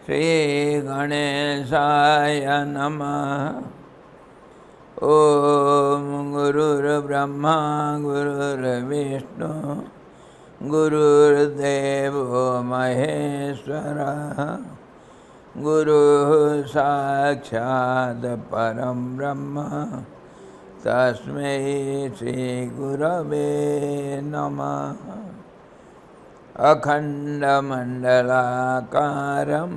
श्रीगणेशाय नमः। ओम गुरुर्ब्रह्मा गुरुर्विष्णु गुरुर्देवो महेश्वरः गुरुः साक्षात् परं ब्रह्म तस्मै श्रीगुरवे नमः। अखण्डमण्डलाकारं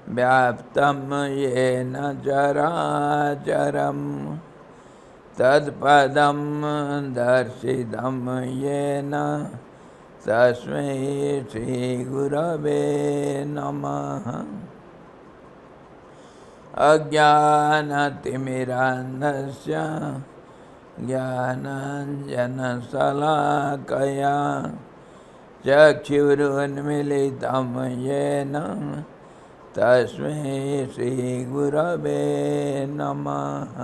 व्याप्तं येन चराचरं तत्पदं दर्शितं येन तस्मै श्रीगुरवे नमः। अज्ञानतिमिरान्धस्य ज्ञानाञ्जनशलाकया चक्षुरुन्मीलितं येन तस्मै श्रीगुरवे नमः।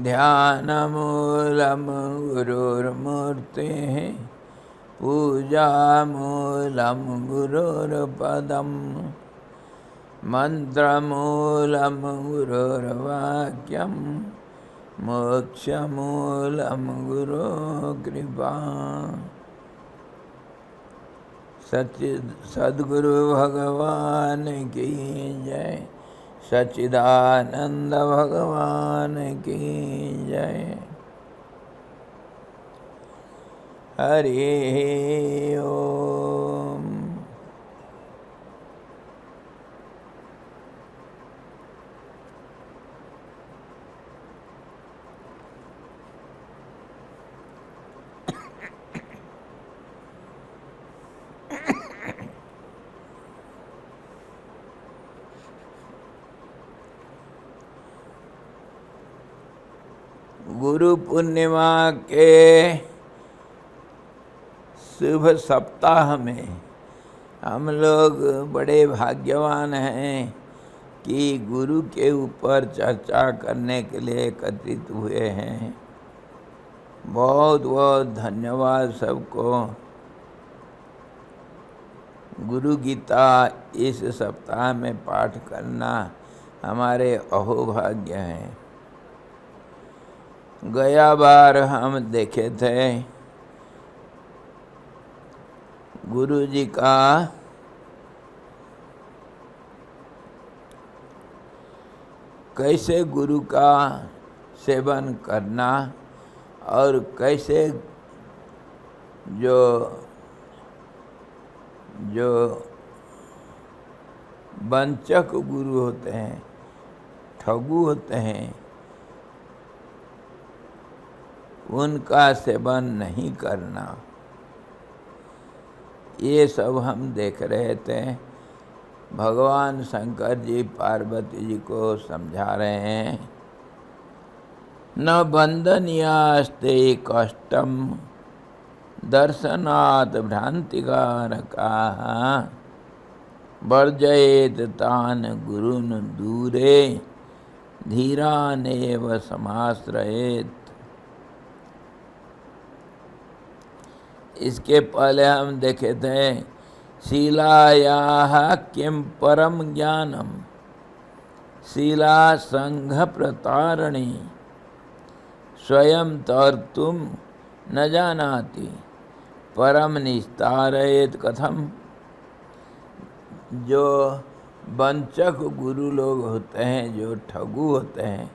ध्यानमूलं गुरुर्मूर्तिः पूजामूलं गुरुर्पदम् मन्त्रमूलं गुरुर्वाक्यं मोक्षमूलं गुरुकृपा। सद्गुरु भगवान की जय। सच्चिदानंद भगवान की जय। हरि ओम। गुरु पूर्णिमा के शुभ सप्ताह में हम लोग बड़े भाग्यवान हैं कि गुरु के ऊपर चर्चा करने के लिए एकत्रित हुए हैं। बहुत बहुत धन्यवाद सबको। गुरु गीता इस सप्ताह में पाठ करना हमारे अहोभाग्य हैं। गया बार हम देखे थे गुरु जी का कैसे गुरु का सेवन करना और कैसे जो वंचक गुरु होते हैं, ठगू होते हैं, उनका सेवन नहीं करना, ये सब हम देख रहे थे। भगवान शंकर जी पार्वती जी को समझा रहे हैं। न बंधनियास्ते कष्टम दर्शनात् भ्रांतिकारकाः वर्जयेत तान् गुरून् दूरे धीरानेव समाश्रयेत्। इसके पहले हम देखे थे शीलायाः किं परम ज्ञानम शीला संघ प्रतारणी स्वयं तर्तुम न जानाति परम निस्तारयेत कथम। जो वंचक गुरु लोग होते हैं, जो ठगू होते हैं,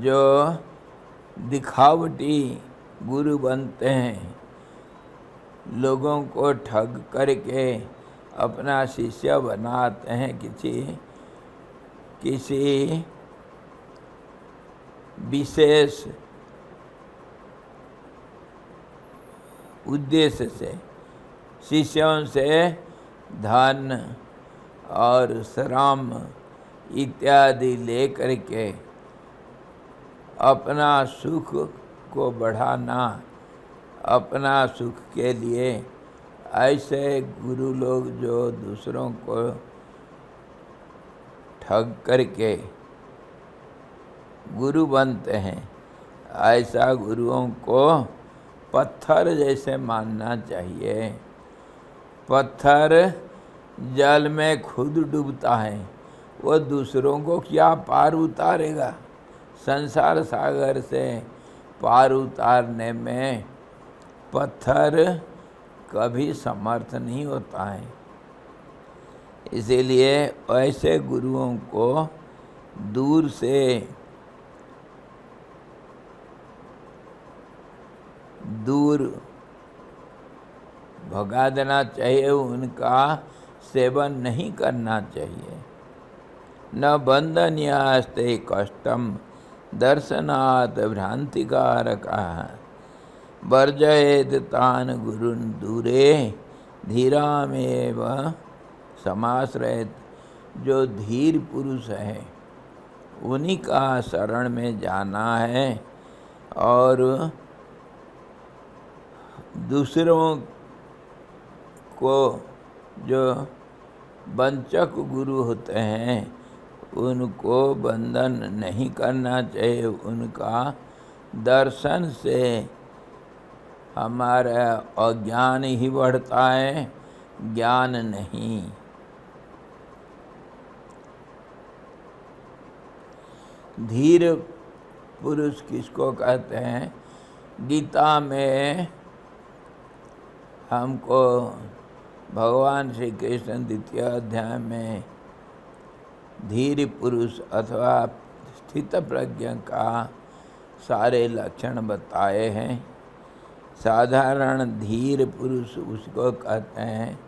जो दिखावटी गुरु बनते हैं, लोगों को ठग करके अपना शिष्य बनाते हैं किसी विशेष उद्देश्य से। शिष्यों से धन और श्रम इत्यादि लेकर के अपना सुख को बढ़ाना, अपना सुख के लिए ऐसे गुरु लोग जो दूसरों को ठग करके गुरु बनते हैं, ऐसा गुरुओं को पत्थर जैसे मानना चाहिए। पत्थर जल में खुद डूबता है, वो दूसरों को क्या पार उतारेगा? संसार सागर से पार उतारने में पत्थर कभी समर्थ नहीं होता है। इसीलिए ऐसे गुरुओं को दूर से दूर भगा देना चाहिए, उनका सेवन नहीं करना चाहिए। न बंधन्यास्ते कष्टम दर्शनात् भ्रांतिकारकः वर्जयेत तान गुरुन् दूरे धीरामेव समाश्रयेत। जो धीर पुरुष है उन्हीं का शरण में जाना है, और दूसरों को जो वंचक गुरु होते हैं उनको बंधन नहीं करना चाहिए। उनका दर्शन से हमारा अज्ञान ही बढ़ता है, ज्ञान नहीं। धीर पुरुष किसको कहते हैं? गीता में हमको भगवान श्री कृष्ण द्वितीय अध्याय में धीर पुरुष अथवा स्थित प्रज्ञ का सारे लक्षण बताए हैं। साधारण धीर पुरुष उसको कहते हैं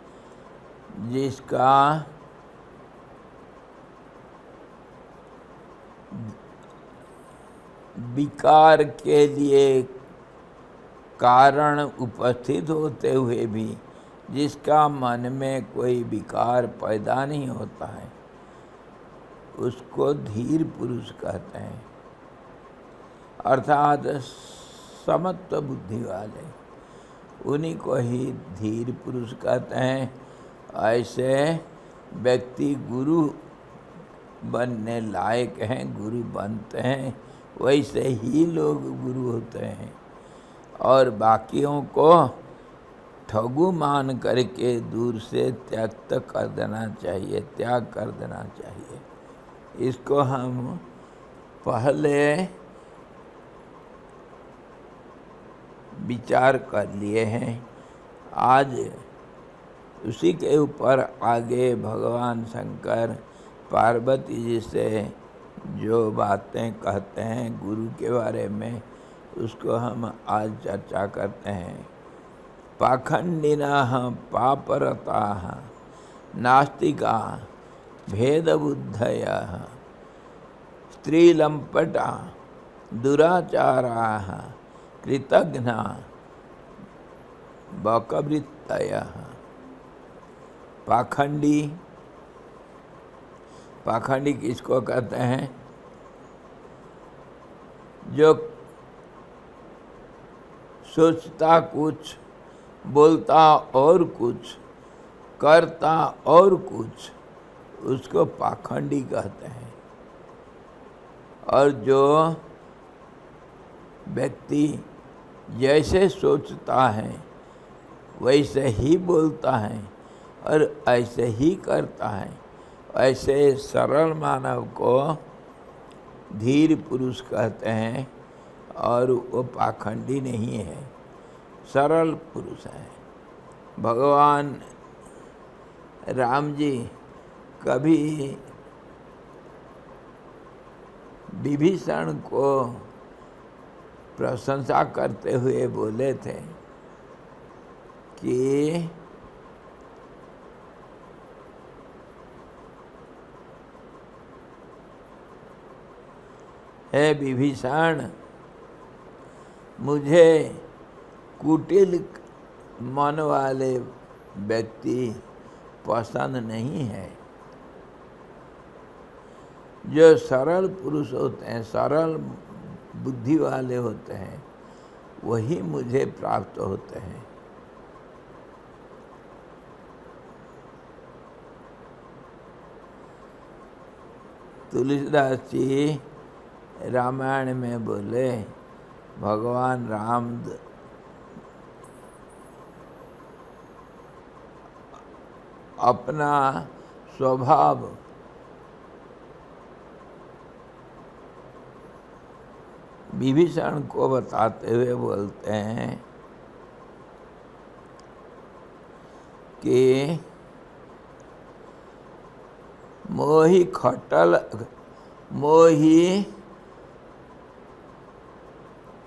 जिसका विकार के लिए कारण उपस्थित होते हुए भी जिसका मन में कोई विकार पैदा नहीं होता है, उसको धीर पुरुष कहते हैं। अर्थात समत्व बुद्धि वाले, उन्हीं को ही धीर पुरुष कहते हैं। ऐसे व्यक्ति गुरु बनने लायक हैं, गुरु बनते हैं, वैसे ही लोग गुरु होते हैं। और बाकियों को ठगु मान करके दूर से त्यक्त कर देना चाहिए, त्याग कर देना चाहिए। इसको हम पहले विचार कर लिए हैं। आज उसी के ऊपर आगे भगवान शंकर पार्वती जी से जो बातें कहते हैं गुरु के बारे में, उसको हम आज चर्चा करते हैं। पाखंडिनः पापरताः नास्तिका भेदबुद्धयः स्त्रीलंपटा दुराचाराः कृतघ्ना बकवृत्तयः। पाखंडी, पाखंडी किसको कहते हैं? जो सोचता कुछ, बोलता और कुछ, करता और कुछ, उसको पाखंडी कहते हैं। और जो व्यक्ति जैसे सोचता है वैसे ही बोलता है और ऐसे ही करता है, ऐसे सरल मानव को धीर पुरुष कहते हैं। और वो पाखंडी नहीं है, सरल पुरुष है। भगवान राम जी कभी विभीषण को प्रशंसा करते हुए बोले थे कि हे विभीषण, मुझे कुटिल मन वाले व्यक्ति पसंद नहीं है। जो सरल पुरुष होते हैं, सरल बुद्धि वाले होते हैं, वही मुझे प्राप्त होते हैं। तुलसीदास जी रामायण में बोले, भगवान राम अपना स्वभाव विभीषण को बताते हुए बोलते हैं कि मोहि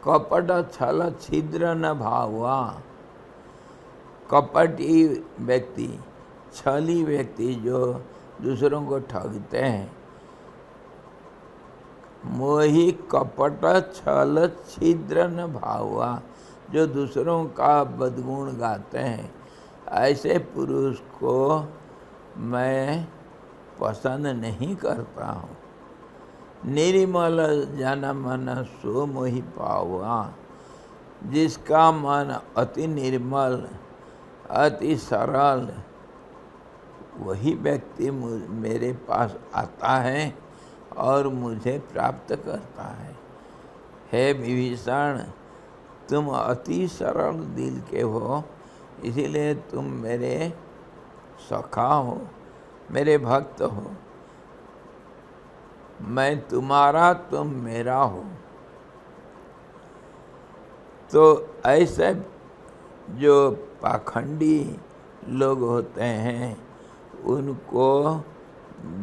कपट छल छिद्र न भावा। कपटी व्यक्ति, छली व्यक्ति जो दूसरों को ठगते हैं, मोहि कपट छल छिद्र न भावा, जो दूसरों का बदगुण गाते हैं, ऐसे पुरुष को मैं पसंद नहीं करता हूँ। निर्मल जन मन सो मोहि पावा, जिसका मन अति निर्मल, अति सरल, वही व्यक्ति मेरे पास आता है और मुझे प्राप्त करता है। हे विभीषण, तुम अति सरल दिल के हो, इसीलिए तुम मेरे सखा हो, मेरे भक्त हो। मैं तुम्हारा, तुम मेरा हो। तो ऐसे जो पाखंडी लोग होते हैं, उनको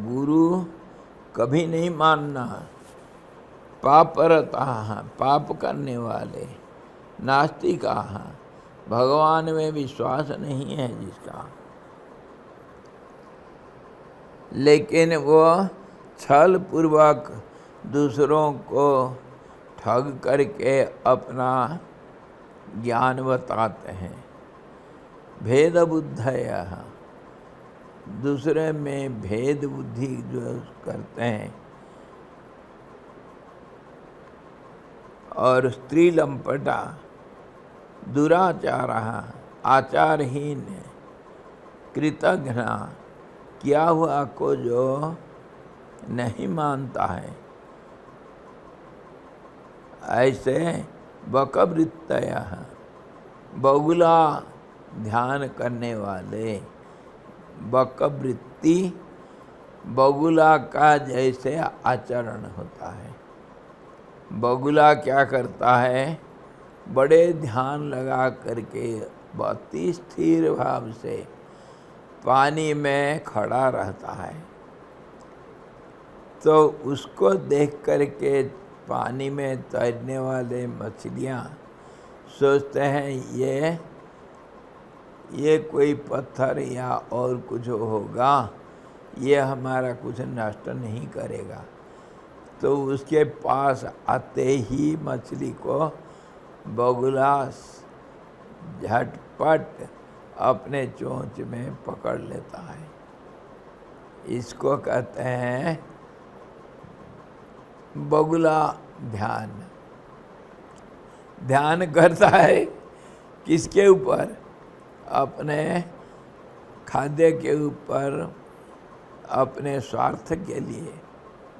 गुरु कभी नहीं मानना। पापरता, पाप करने वाले, नास्तिक, भगवान में विश्वास नहीं है जिसका, लेकिन वो छल पूर्वक दूसरों को ठग करके अपना ज्ञान बताते हैं। भेद बुद्धय, दूसरे में भेद बुद्धि जो करते हैं, और स्त्री लंपटा, दुराचार, आचारहीन, कृतघ्न, किया हुआ को जो नहीं मानता है, ऐसे बकवृत्तय, बगुला ध्यान करने वाले। बकवृत्ति बगुला का जैसे आचरण होता है। बगुला क्या करता है, बड़े ध्यान लगा करके अति स्थिर भाव से पानी में खड़ा रहता है। तो उसको देख करके पानी में तैरने वाले मछलियाँ सोचते हैं ये कोई पत्थर या और कुछ होगा, ये हमारा कुछ नष्ट नहीं करेगा। तो उसके पास आते ही मछली को बगुला झटपट अपने चोंच में पकड़ लेता है। इसको कहते हैं बगुला ध्यान। ध्यान करता है किसके ऊपर, अपने खाद्य के ऊपर, अपने स्वार्थ के लिए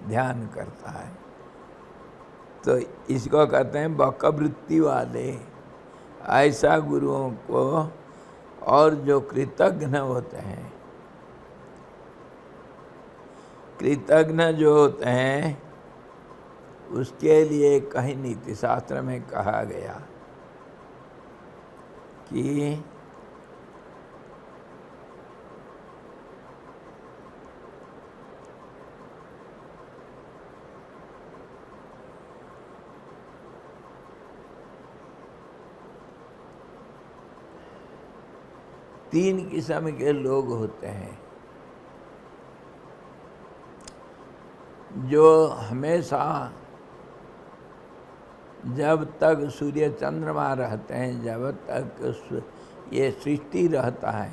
ध्यान करता है। तो इसको कहते हैं बकवृत्ति वाले। ऐसा गुरुओं को, और जो कृतघ्न होते हैं, कृतघ्न जो होते हैं, उसके लिए कहीं नीति शास्त्र में कहा गया कि तीन किस्म के लोग होते हैं। जो हमेशा जब तक सूर्य चंद्रमा रहते हैं, जब तक ये सृष्टि रहता है,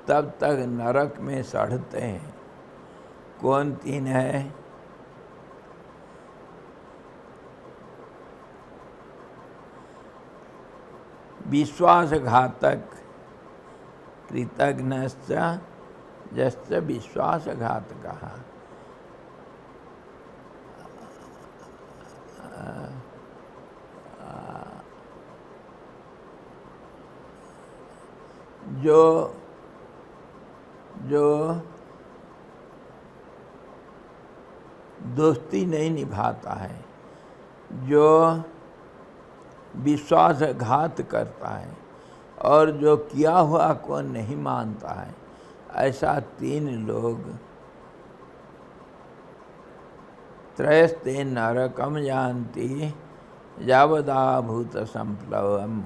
तब तक नरक में सड़ते हैं। कौन तीन है? विश्वासघातक, कृतघ्नश्च यश्च विश्वासघातकः। जो दोस्ती नहीं निभाता है, जो विश्वासघात करता है और जो किया हुआ को नहीं मानता है, ऐसा 3 लोग त्रयस्ते नरकम जानती यावदा भूत संप्लवम।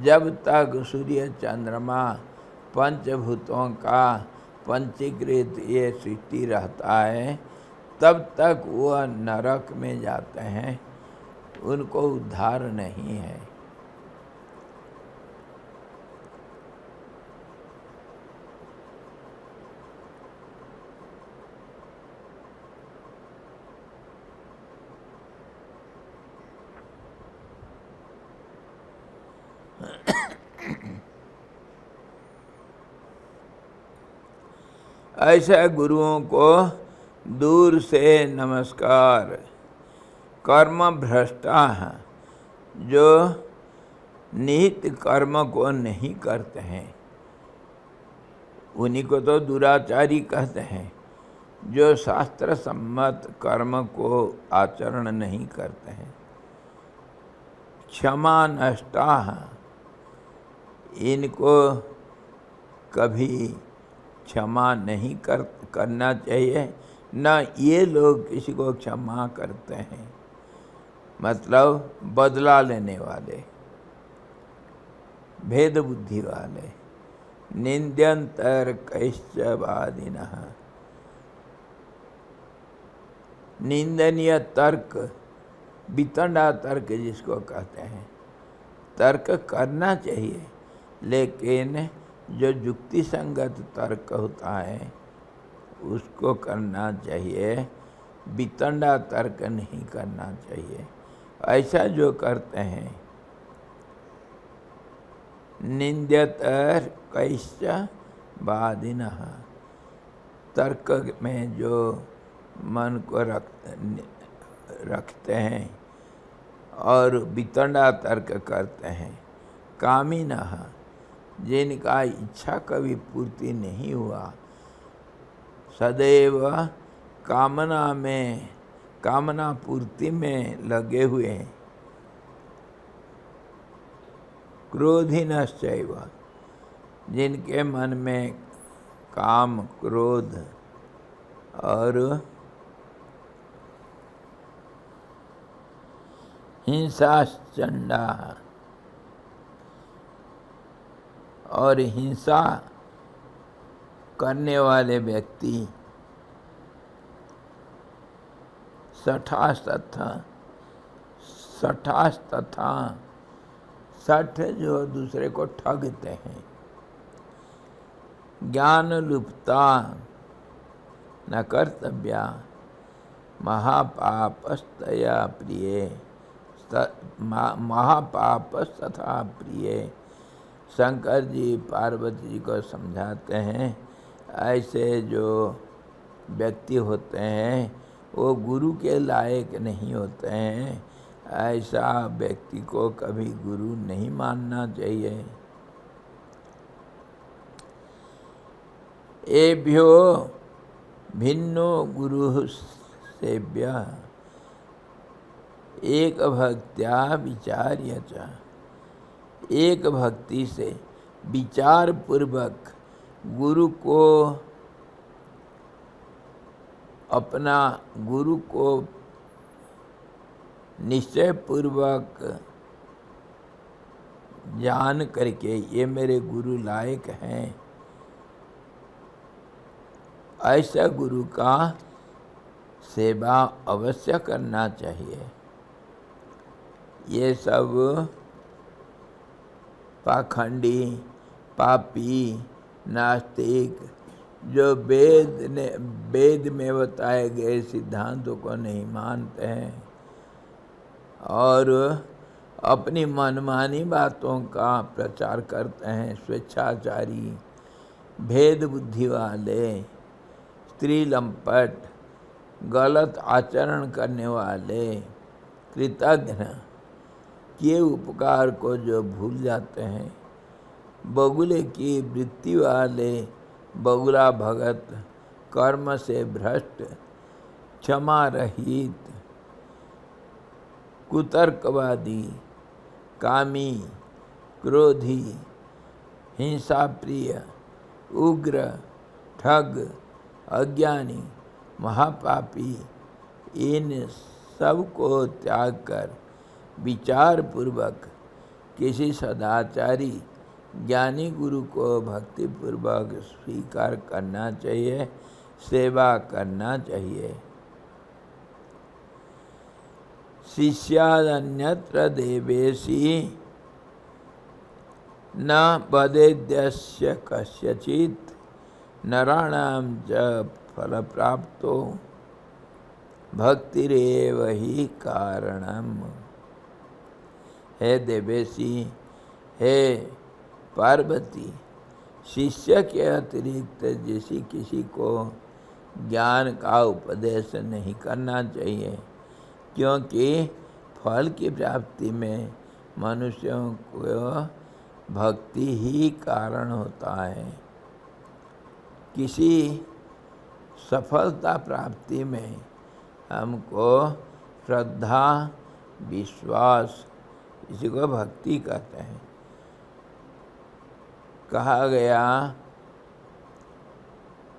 जब तक सूर्य चंद्रमा पंचभूतों का पंचीकृत ये सृष्टि रहता है, तब तक वह नरक में जाते हैं, उनको उद्धार नहीं है। ऐसे गुरुओं को दूर से नमस्कार। कर्म भ्रष्टा हैं, जो निहित कर्म को नहीं करते हैं, उन्हीं को तो दुराचारी कहते हैं। जो शास्त्र सम्मत कर्म को आचरण नहीं करते हैं। क्षमा नष्टा हैं, इनको कभी क्षमा नहीं करना चाहिए, न ये लोग किसी को क्षमा करते हैं। मतलब बदला लेने वाले, भेद बुद्धि वाले। निंद्यंतर कैश्चवादिनः, निंदनीय तर्क, वितंडा तर्क जिसको कहते हैं। तर्क करना चाहिए, लेकिन जो युक्ति संगत तर्क होता है उसको करना चाहिए, वितंडा तर्क नहीं करना चाहिए। ऐसा जो करते हैं, निंद्यतर कैश्च वादिनः, तर्क में जो मन को रखते हैं और वितंडा तर्क करते हैं। कामिनः, जिनका इच्छा कभी पूर्ति नहीं हुआ, सदैव कामना पूर्ति में लगे हुए हैं। क्रोधिनश्चैव, जिनके मन में काम, क्रोध और हिंसाचंडा, और हिंसा करने वाले व्यक्ति सठास तथा सठ, जो दूसरे को ठगते हैं। ज्ञान लुप्ता न कर्तव्या, महापापस्तया प्रिय, महापापस्तथा प्रिय। शंकर जी पार्वती जी को समझाते हैं, ऐसे जो व्यक्ति होते हैं वो गुरु के लायक नहीं होते हैं। ऐसा व्यक्ति को कभी गुरु नहीं मानना चाहिए। एभ्यो भिन्नो गुरु सेव्य, एक भक्त्या विचार्य च, एक भक्ति से विचार पूर्वक गुरु को, अपना गुरु को निश्चय पूर्वक जान करके ये मेरे गुरु लायक हैं, ऐसा गुरु का सेवा अवश्य करना चाहिए। ये सब पाखंडी, पापी, नास्तिक, जो वेद में बताए गए सिद्धांतों को नहीं मानते हैं और अपनी मनमानी बातों का प्रचार करते हैं, स्वेच्छाचारी, भेद बुद्धि वाले, स्त्री लंपट, गलत आचरण करने वाले, कृतज्ञ, किए उपकार को जो भूल जाते हैं, बगुले की वृत्ति वाले बगुला भगत, कर्म से भ्रष्ट, क्षमा रहित, कुतर्कवादी, कामी, क्रोधी, हिंसा प्रिय, उग्र, ठग, अज्ञानी, महापापी, इन सब को त्याग कर विचार पूर्वक किसी सदाचारी ज्ञानी गुरु को भक्ति पूर्वक स्वीकार करना चाहिए, सेवा करना चाहिए। शिष्यादन्यत्र देवेशी न बदेद्यस्य कस्यचित् नराणां च फल प्राप्तो भक्तिरेव ही कारणम। हे देवेशी, हे पार्वती, शिष्य के अतिरिक्त किसी को ज्ञान का उपदेश नहीं करना चाहिए, क्योंकि फल की प्राप्ति में मनुष्यों को भक्ति ही कारण होता है। किसी सफलता प्राप्ति में हमको श्रद्धा, विश्वास, इसी को भक्ति कहते हैं। कहा गया,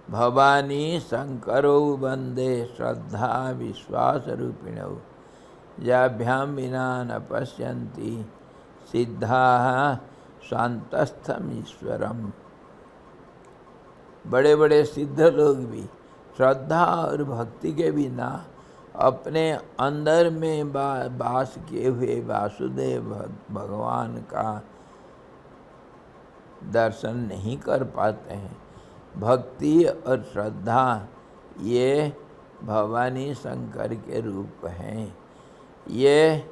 भवानी शंकरो वंदे श्रद्धा विश्वास रूपिणौ याभ्याम विना न पश्यन्ति सिद्धाः शांतस्थम ईश्वरम। बड़े बड़े सिद्ध लोग भी श्रद्धा और भक्ति के बिना अपने अंदर में वास किए हुए वासुदेव भगवान का दर्शन नहीं कर पाते हैं। भक्ति और श्रद्धा ये भवानी शंकर के रूप हैं। ये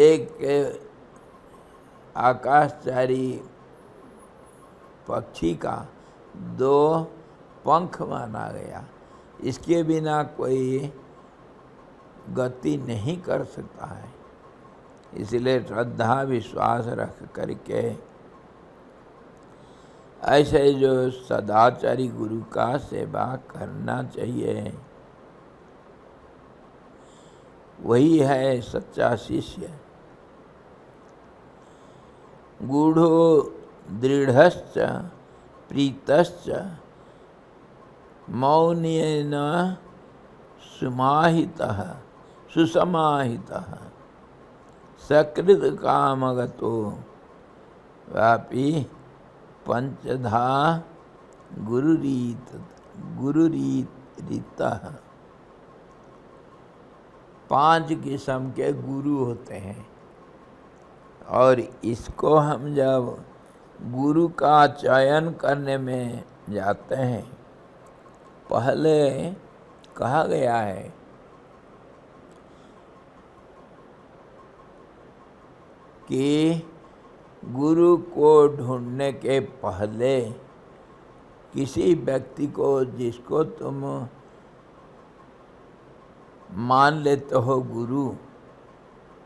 एक आकाशचारी पक्षी का दो पंख माना गया, इसके बिना कोई गति नहीं कर सकता है। इसलिए श्रद्धा विश्वास रख करके ऐसे जो सदाचारी गुरु का सेवा करना चाहिए, वही है सच्चा शिष्य। गूढ़ो दृढ़श्च प्रीतश्च मौनेन सुसमाहितः सकृत कामगतो वापि पंचधा गुरुरीतः। 5 किस्म के गुरु होते हैं, और इसको हम जब गुरु का चयन करने में जाते हैं, पहले कहा गया है कि गुरु को ढूंढने के पहले किसी व्यक्ति को जिसको तुम मान लेते हो गुरु,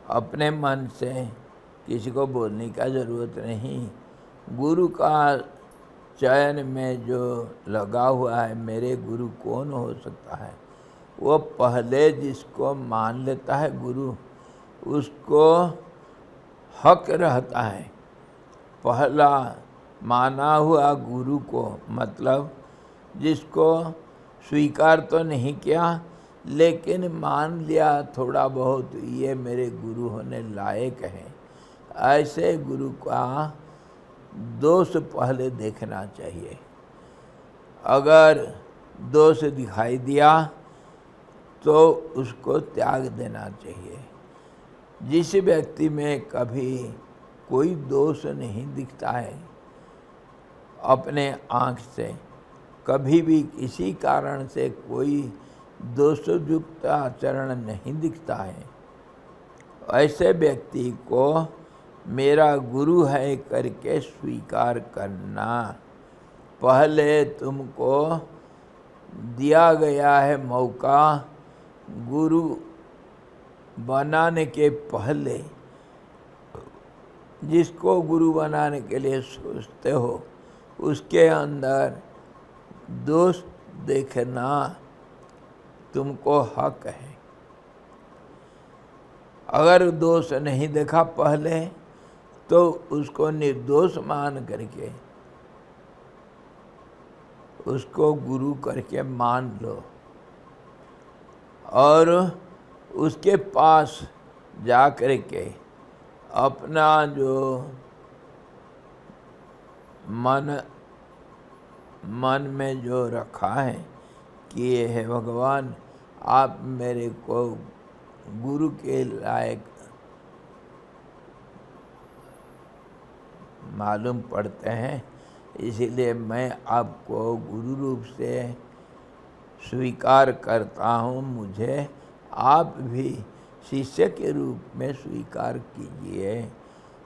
अपने मन से, किसी को बोलने का ज़रूरत नहीं, गुरु का चयन में जो लगा हुआ है, मेरे गुरु कौन हो सकता है, वो पहले जिसको मान लेता है गुरु, उसको हक रहता है पहला माना हुआ गुरु को, मतलब जिसको स्वीकार तो नहीं किया लेकिन मान लिया थोड़ा बहुत, ये मेरे गुरु होने लायक है, ऐसे गुरु का दोष पहले देखना चाहिए। अगर दोष दिखाई दिया तो उसको त्याग देना चाहिए। जिस व्यक्ति में कभी कोई दोष नहीं दिखता है, अपने आँख से कभी भी किसी कारण से कोई दोषयुक्त आचरण नहीं दिखता है, ऐसे व्यक्ति को मेरा गुरु है करके स्वीकार करना। पहले तुमको दिया गया है मौका, गुरु बनाने के पहले जिसको गुरु बनाने के लिए सोचते हो, उसके अंदर दोष देखना तुमको हक है। अगर दोष नहीं देखा पहले तो उसको निर्दोष मान करके उसको गुरु करके मान लो और उसके पास जा करके अपना जो मन में जो रखा है कि ये है भगवान, आप मेरे को गुरु के लायक मालूम पड़ते हैं, इसीलिए मैं आपको गुरु रूप से स्वीकार करता हूँ, मुझे आप भी शिष्य के रूप में स्वीकार कीजिए,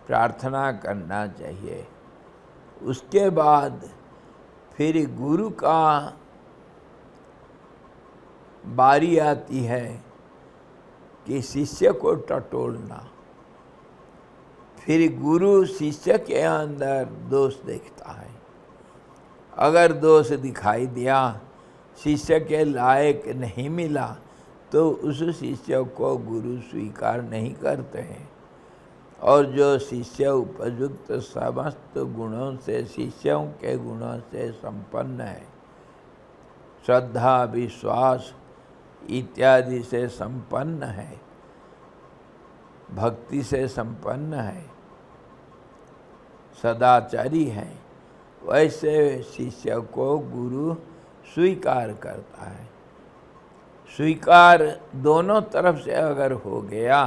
प्रार्थना करना चाहिए। उसके बाद फिर गुरु का बारी आती है कि शिष्य को टटोलना। फिर गुरु शिष्य के अंदर दोष देखता है। अगर दोष दिखाई दिया, शिष्य के लायक नहीं मिला, तो उस शिष्य को गुरु स्वीकार नहीं करते हैं। और जो शिष्य उपयुक्त समस्त गुणों से, शिष्यों के गुणों से संपन्न है, श्रद्धा विश्वास इत्यादि से संपन्न है, भक्ति से संपन्न है, सदाचारी है, वैसे शिष्य को गुरु स्वीकार करता है। स्वीकार दोनों तरफ से अगर हो गया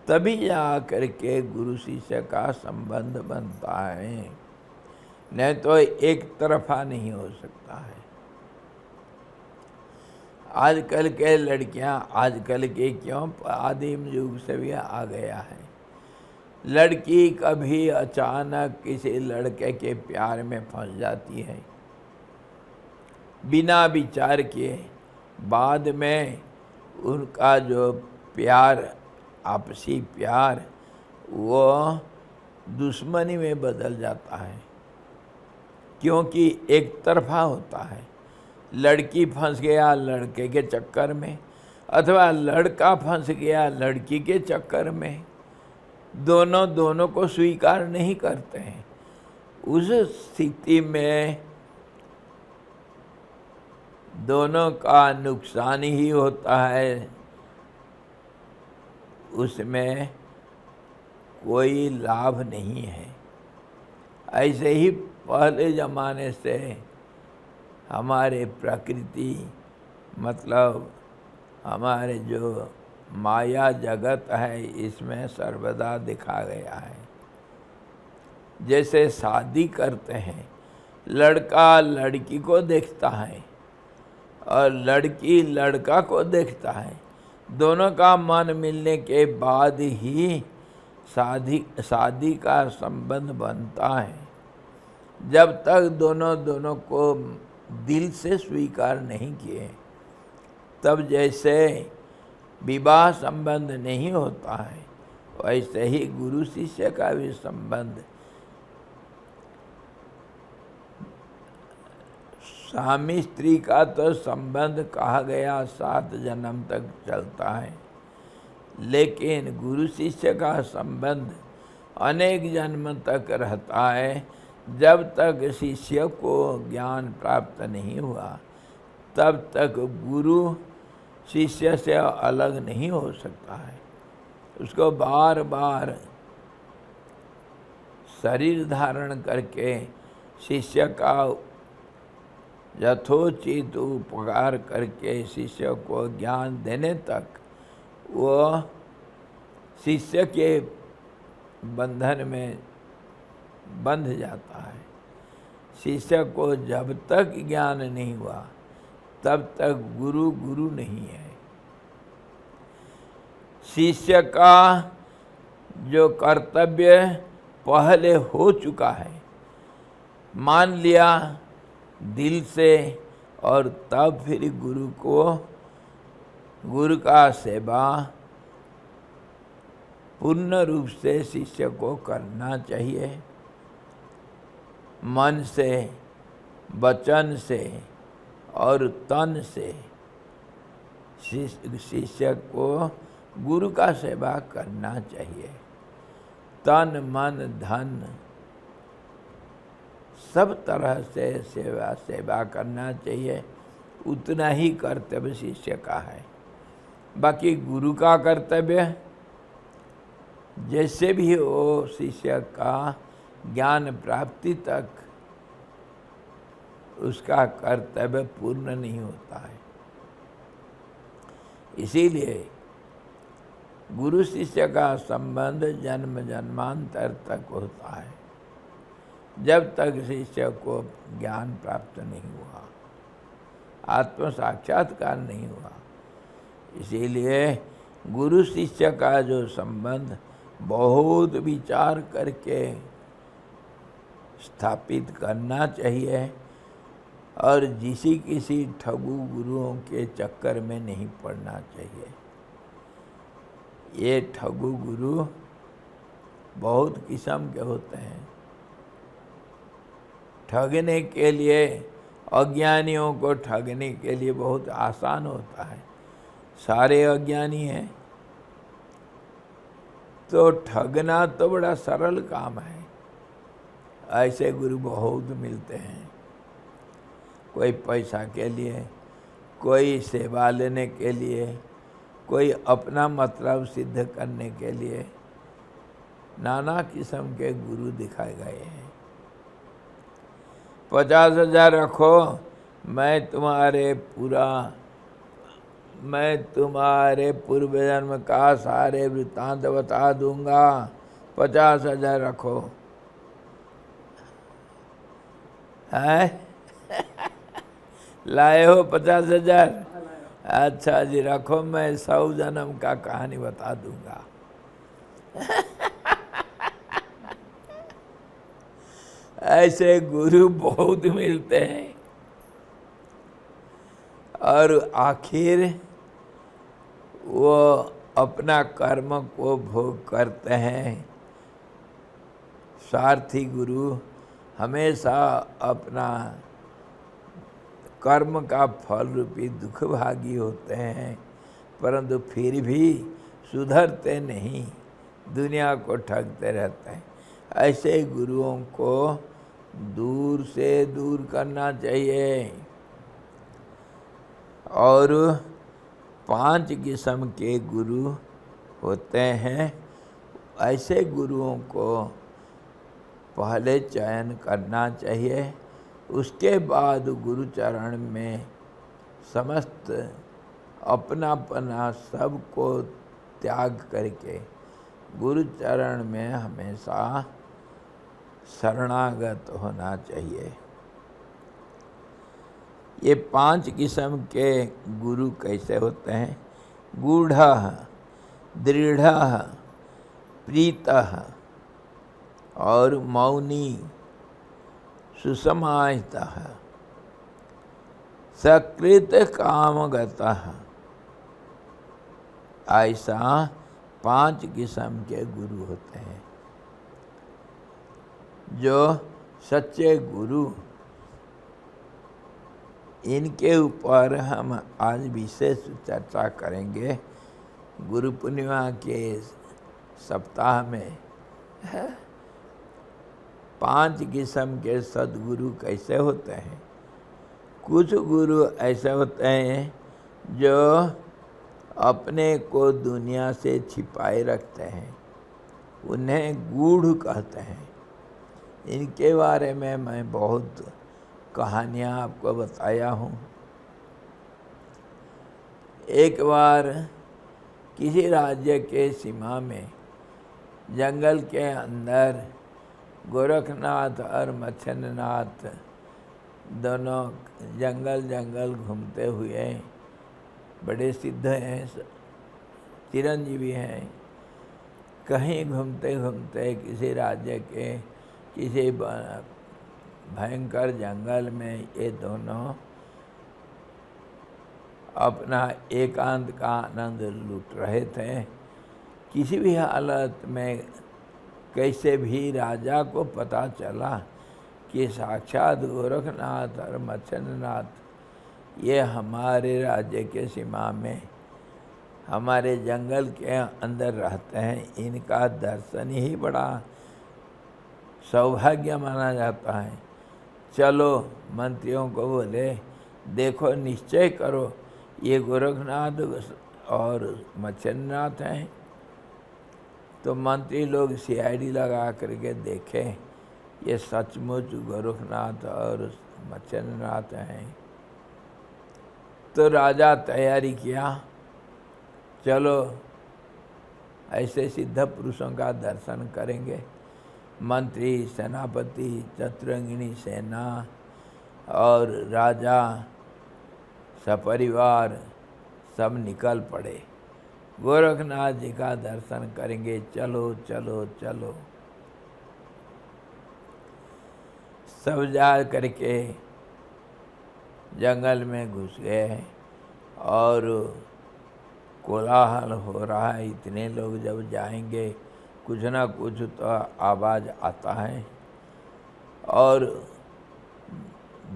तभी जा करके गुरु शिष्य का संबंध बनता है, नहीं तो एक तरफा नहीं हो सकता है। आजकल के लड़कियां, आजकल के क्यों, आदिम युग से भी आ गया है। लड़की कभी अचानक किसी लड़के के प्यार में फंस जाती है, बिना विचार किए। बाद में उनका जो प्यार, आपसी प्यार, वो दुश्मनी में बदल जाता है, क्योंकि एक तरफा होता है। लड़की फंस गया लड़के के चक्कर में, अथवा लड़का फंस गया लड़की के चक्कर में, दोनों को स्वीकार नहीं करते हैं। उस स्थिति में दोनों का नुकसान ही होता है, उसमें कोई लाभ नहीं है। ऐसे ही पहले ज़माने से हमारे प्रकृति, मतलब हमारे जो माया जगत है, इसमें सर्वदा दिखा गया है। जैसे शादी करते हैं, लड़का लड़की को देखता है और लड़की लड़का को देखता है, दोनों का मन मिलने के बाद ही शादी का संबंध बनता है। जब तक दोनों को दिल से स्वीकार नहीं किए, तब जैसे विवाह संबंध नहीं होता है, वैसे ही गुरु शिष्य का भी संबंध स्वामी स्त्री का तो संबंध कहा गया 7 जन्म तक चलता है, लेकिन गुरु शिष्य का संबंध अनेक जन्म तक रहता है। जब तक शिष्य को ज्ञान प्राप्त नहीं हुआ, तब तक गुरु शिष्य से अलग नहीं हो सकता है। उसको बार बार शरीर धारण करके शिष्य का यथोचित उपकार करके शिष्य को ज्ञान देने तक वो शिष्य के बंधन में बंध जाता है। शिष्य को जब तक ज्ञान नहीं हुआ, तब तक गुरु गुरु नहीं है। शिष्य का जो कर्तव्य पहले हो चुका है, मान लिया दिल से, और तब फिर गुरु का सेवा पूर्ण रूप से शिष्य को करना चाहिए। मन से, वचन से, और तन से शिष्य को गुरु का सेवा करना चाहिए। तन मन धन सब तरह से सेवा करना चाहिए। उतना ही कर्तव्य शिष्य का है। बाकी गुरु का कर्तव्य जैसे भी हो, शिष्य का ज्ञान प्राप्ति तक उसका कर्तव्य पूर्ण नहीं होता है। इसीलिए गुरु शिष्य का संबंध जन्म जन्मांतर तक होता है, जब तक शिष्य को ज्ञान प्राप्त नहीं हुआ, आत्म साक्षात्कार नहीं हुआ। इसीलिए गुरु शिष्य का जो संबंध बहुत विचार करके स्थापित करना चाहिए और किसी ठगु गुरुओं के चक्कर में नहीं पड़ना चाहिए। ये ठगु गुरु बहुत किस्म के होते हैं। ठगने के लिए, अज्ञानियों को ठगने के लिए बहुत आसान होता है। सारे अज्ञानी हैं तो ठगना तो बड़ा सरल काम है। ऐसे गुरु बहुत मिलते हैं। कोई पैसा के लिए, कोई सेवा लेने के लिए, कोई अपना मतलब सिद्ध करने के लिए नाना किस्म के गुरु दिखाए गए हैं। 50,000 रखो, मैं तुम्हारे पूर्व जन्म का सारे वृत्तांत बता दूंगा। 50,000 रखो। है लाए हो 50,000? अच्छा जी रखो, मैं 100 जन्म का कहानी बता दूंगा। ऐसे गुरु बहुत मिलते हैं और आखिर वो अपना कर्म को भोग करते हैं। स्वार्थी गुरु हमेशा अपना कर्म का फल रूपी दुख भागी होते हैं, परंतु फिर भी सुधरते नहीं, दुनिया को ठगते रहते हैं। ऐसे गुरुओं को दूर से दूर करना चाहिए। और 5 किस्म के गुरु होते हैं। ऐसे गुरुओं को पहले चयन करना चाहिए, उसके बाद गुरु चरण में समस्त अपनापना सबको त्याग करके गुरु चरण में हमेशा शरणागत होना चाहिए। ये 5 किस्म के गुरु कैसे होते हैं? गूढ़, दृढ़, प्रीत और मौनी, सुसमाहित, सकृत कामगत। ऐसा 5 किस्म के गुरु होते हैं। जो सच्चे गुरु, इनके ऊपर हम आज विशेष चर्चा करेंगे। गुरु पूर्णिमा के सप्ताह में 5 किस्म के सद्गुरु कैसे होते हैं। कुछ गुरु ऐसे होते हैं जो अपने को दुनिया से छिपाए रखते हैं, उन्हें गूढ़ कहते हैं। इनके बारे में मैं बहुत कहानियाँ आपको बताया हूँ। एक बार किसी राज्य के सीमा में जंगल के अंदर गोरखनाथ और मच्छिंद्रनाथ दोनों जंगल घूमते हुए, बड़े सिद्ध हैं, चिरंजीवी हैं। कहीं घूमते घूमते किसी राज्य के किसी भयंकर जंगल में ये दोनों अपना एकांत का आनंद लूट रहे थे। किसी भी हालत में कैसे भी राजा को पता चला कि साक्षात गोरखनाथ और मच्छिंद्रनाथ ये हमारे राज्य के सीमा में, हमारे जंगल के अंदर रहते हैं, इनका दर्शन ही बड़ा सौभाग्य माना जाता है। चलो मंत्रियों को बोले, देखो निश्चय करो ये गोरखनाथ और मच्छरनाथ हैं। तो मंत्री लोग सीआईडी लगा करके देखे, ये सचमुच गोरखनाथ और मच्छरनाथ हैं। तो राजा तैयारी किया, चलो ऐसे सिद्ध पुरुषों का दर्शन करेंगे। मंत्री, सेनापति, चतुरंगिनी सेना और राजा सपरिवार सब निकल पड़े, गोरखनाथ जी का दर्शन करेंगे, चलो चलो चलो। सब जा करके जंगल में घुस गए और कोलाहल हो रहा है। इतने लोग जब जाएंगे कुछ ना कुछ तो आवाज़ आता है और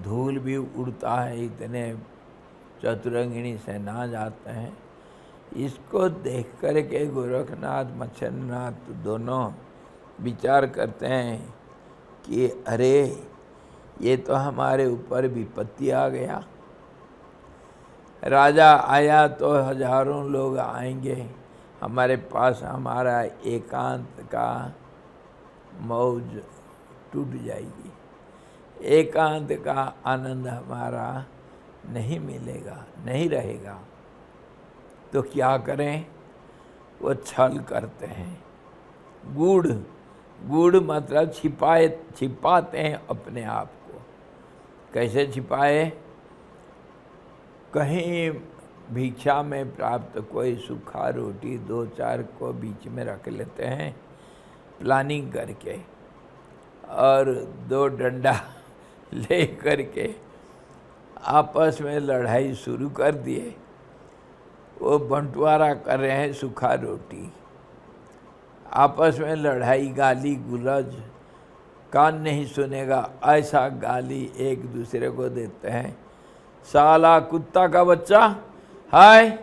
धूल भी उड़ता है, इतने चतुरंगिणी सेना जाते हैं। इसको देख कर के गोरखनाथ मच्छरनाथ दोनों विचार करते हैं कि अरे ये तो हमारे ऊपर विपत्ति आ गया। राजा आया तो हजारों लोग आएंगे हमारे पास, हमारा एकांत का मौज टूट जाएगी, एकांत का आनंद हमारा नहीं मिलेगा, नहीं रहेगा। तो क्या करें? वो छल करते हैं, गूढ़ मतलब छिपाते हैं अपने आप को। कैसे छिपाए? कहीं भिक्षा में प्राप्त कोई सूखा रोटी 2-4 को बीच में रख लेते हैं प्लानिंग करके, और 2 डंडा ले करके आपस में लड़ाई शुरू कर दिए। वो बंटवारा कर रहे हैं सूखा रोटी, आपस में लड़ाई, गाली गुलज, कान नहीं सुनेगा ऐसा गाली एक दूसरे को देते हैं। साला कुत्ता का बच्चा, हाय।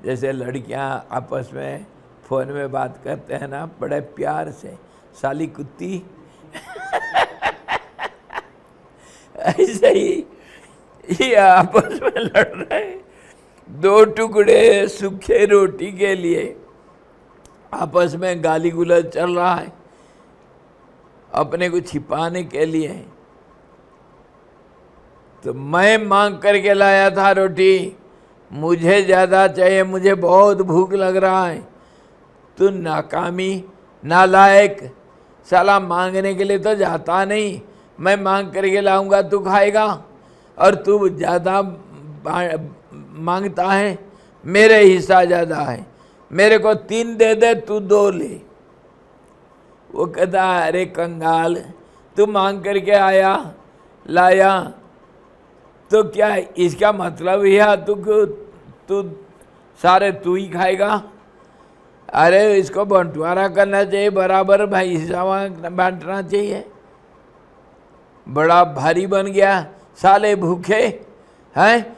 जैसे लड़कियां आपस में फोन में बात करते हैं ना बड़े प्यार से, साली कुत्ती ऐसे ही ये आपस में लड़ रहे हैं। 2 टुकड़े सूखे रोटी के लिए आपस में गाली गुलज चल रहा है, अपने को छिपाने के लिए। तो मैं मांग करके लाया था रोटी, मुझे ज़्यादा चाहिए, मुझे बहुत भूख लग रहा है। तू नाकामी, नालायक, साला मांगने के लिए तो जाता नहीं, मैं मांग करके लाऊंगा तू खाएगा, और तू ज़्यादा मांगता है, मेरे हिस्सा ज़्यादा है, मेरे को 3 दे दे, तू 2 ले। वो कहता अरे कंगाल, तू मांग करके आया लाया तो क्या इसका मतलब यह तू सारे तू ही खाएगा? अरे इसको बंटवारा करना चाहिए, बराबर भाई हिस्सा बांटना चाहिए। बड़ा भारी बन गया, साले भूखे हैं,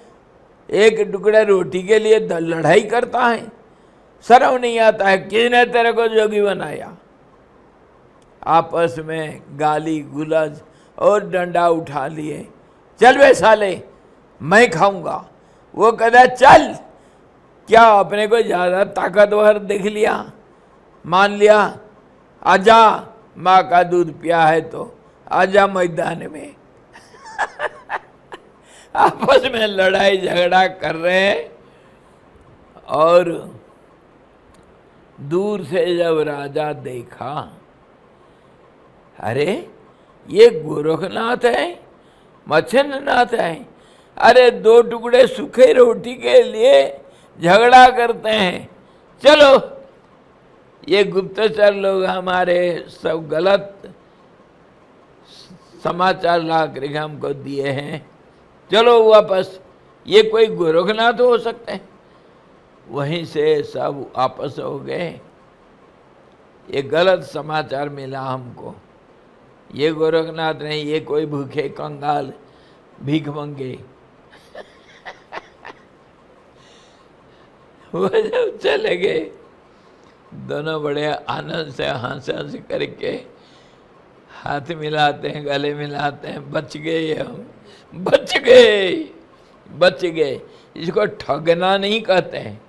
1 टुकड़ा रोटी के लिए लड़ाई करता है, शर्म नहीं आता है? किसने तेरे को जोगी बनाया? आपस में गाली गुलज और डंडा उठा लिए, चल बे साले मैं खाऊंगा। वो कहता चल, क्या अपने को ज़्यादा ताकतवर देख लिया, मान लिया? आजा, माँ का दूध पिया है तो आजा मैदान में आपस में लड़ाई झगड़ा कर रहे हैं। और दूर से जब राजा देखा, अरे ये गोरखनाथ है, मच्छरनाथ है, अरे 2 टुकड़े सूखे रोटी के लिए झगड़ा करते हैं। चलो ये गुप्तचर लोग हमारे सब गलत समाचार ला करके हमको दिए हैं, चलो वापस, ये कोई गोरखनाथ हो सकते हैं। वहीं से सब वापस हो गए। ये गलत समाचार मिला हमको, ये गोरखनाथ नहीं, ये कोई भूखे कंगाल भीख मंगे। वो जब चले गए, दोनों बड़े आनंद से हंस हंस करके हाथ मिलाते हैं, गले मिलाते हैं, बच गए हम, बच गए, बच गए। इसको ठगना नहीं कहते हैं,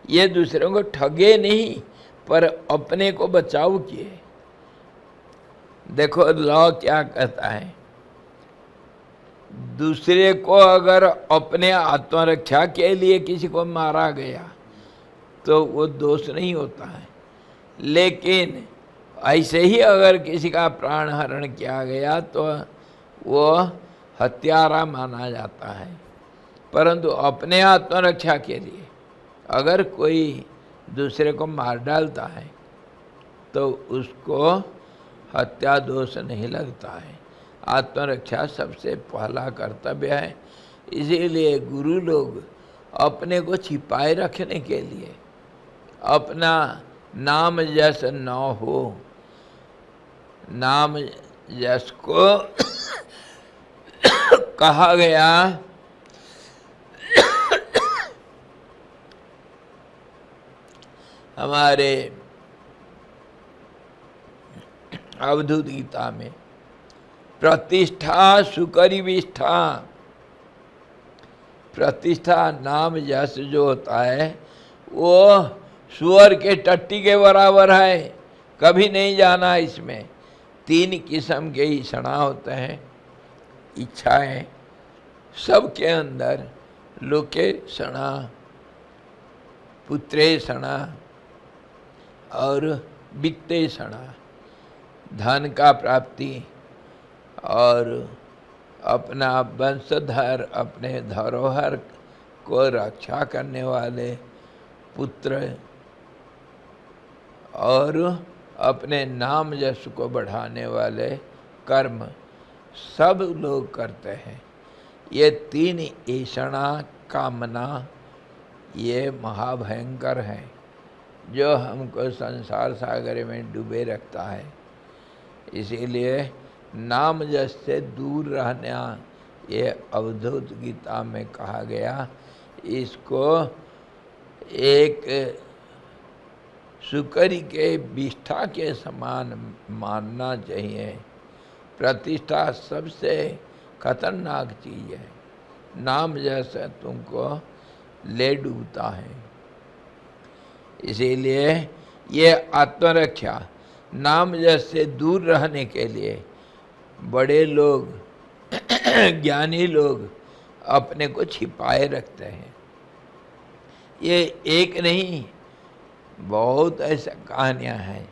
ये दूसरों को ठगे नहीं पर अपने को बचाव किए। देखो लॉ क्या कहता है, दूसरे को अगर अपने आत्मरक्षा के लिए किसी को मारा गया तो वो दोष नहीं होता है, लेकिन ऐसे ही अगर किसी का प्राण हरण किया गया तो वो हत्यारा माना जाता है। परंतु अपने आत्मरक्षा के लिए अगर कोई दूसरे को मार डालता है तो उसको हत्या दोष नहीं लगता है। आत्मरक्षा सबसे पहला कर्तव्य है। इसीलिए गुरु लोग अपने को छिपाए रखने के लिए, अपना नाम यश न हो, नाम यश को कहा गया हमारे अवधूत गीता में, प्रतिष्ठा सुकरिविष्ठा। प्रतिष्ठा नाम यश जो होता है वो सुअर के टट्टी के बराबर है, कभी नहीं जाना इसमें। 3 किस्म के ईषणा होते हैं, इच्छाएं सबके अंदर, लोकेषणा, पुत्रेषणा और वित्तेषणा, धन का प्राप्ति और अपना वंशधर, अपने धरोहर को रक्षा करने वाले पुत्र और अपने नाम यश को बढ़ाने वाले कर्म सब लोग करते हैं। ये 3 ईषणा कामना ये महाभयंकर है जो हमको संसार सागर में डूबे रखता है। इसीलिए नाम यश से दूर रहना ये अवधूत गीता में कहा गया। इसको एक सुकरी के विष्ठा के समान मानना चाहिए। प्रतिष्ठा सबसे खतरनाक चीज़ है, नाम जैसे तुमको ले डूबता है। इसीलिए ये आत्मरक्षा, नाम जैसे दूर रहने के लिए बड़े लोग ज्ञानी लोग अपने को छिपाए रखते हैं। ये एक नहीं, बहुत ऐसा कहानियां हैं।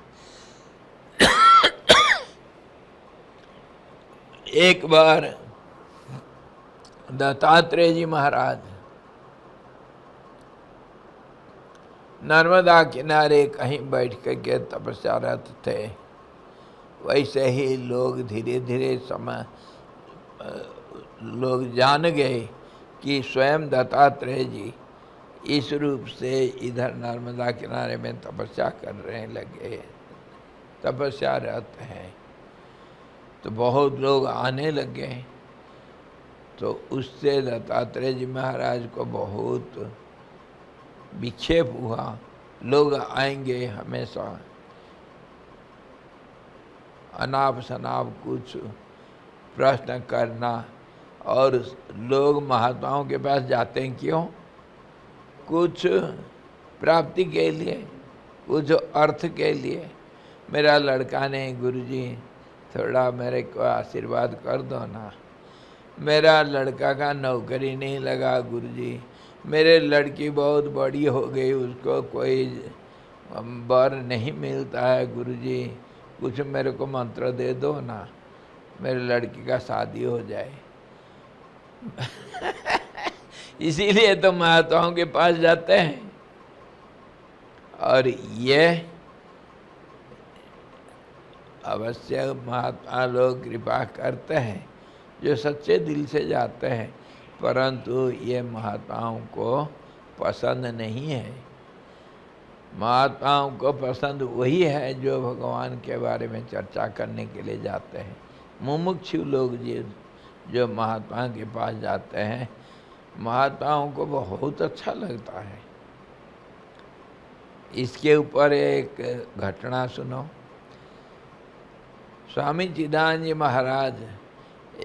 एक बार दत्तात्रेय जी महाराज नर्मदा किनारे कहीं बैठ के तपस्यारत थे। वैसे ही लोग धीरे धीरे लोग जान गए कि स्वयं दत्तात्रेय जी इस रूप से इधर नर्मदा किनारे में तपस्या करने लगे, तपस्यारत हैं। तो बहुत लोग आने लगे। तो उससे दत्तात्रेय जी महाराज को बहुत विक्षेप हुआ। लोग आएंगे हमेशा अनाप शनाप कुछ प्रश्न करना, और लोग महात्माओं के पास जाते हैं क्यों? कुछ प्राप्ति के लिए, कुछ अर्थ के लिए। मेरा लड़का ने, गुरुजी थोड़ा मेरे को आशीर्वाद कर दो ना, मेरा लड़का का नौकरी नहीं लगा गुरुजी, मेरे लड़की बहुत बड़ी हो गई, उसको कोई वर नहीं मिलता है गुरुजी, कुछ मेरे को मंत्र दे दो ना, मेरे लड़की का शादी हो जाए। इसीलिए तो महात्माओं के पास जाते हैं। और ये अवश्य महात्मा लोग कृपा करते हैं जो सच्चे दिल से जाते हैं, परंतु ये महात्माओं को पसंद नहीं है। महात्माओं को पसंद वही है जो भगवान के बारे में चर्चा करने के लिए जाते हैं। मुमुक्षु लोग जो महात्मा के पास जाते हैं, महात्माओं को बहुत अच्छा लगता है। इसके ऊपर एक घटना सुनो। स्वामी चिदानंद जी महाराज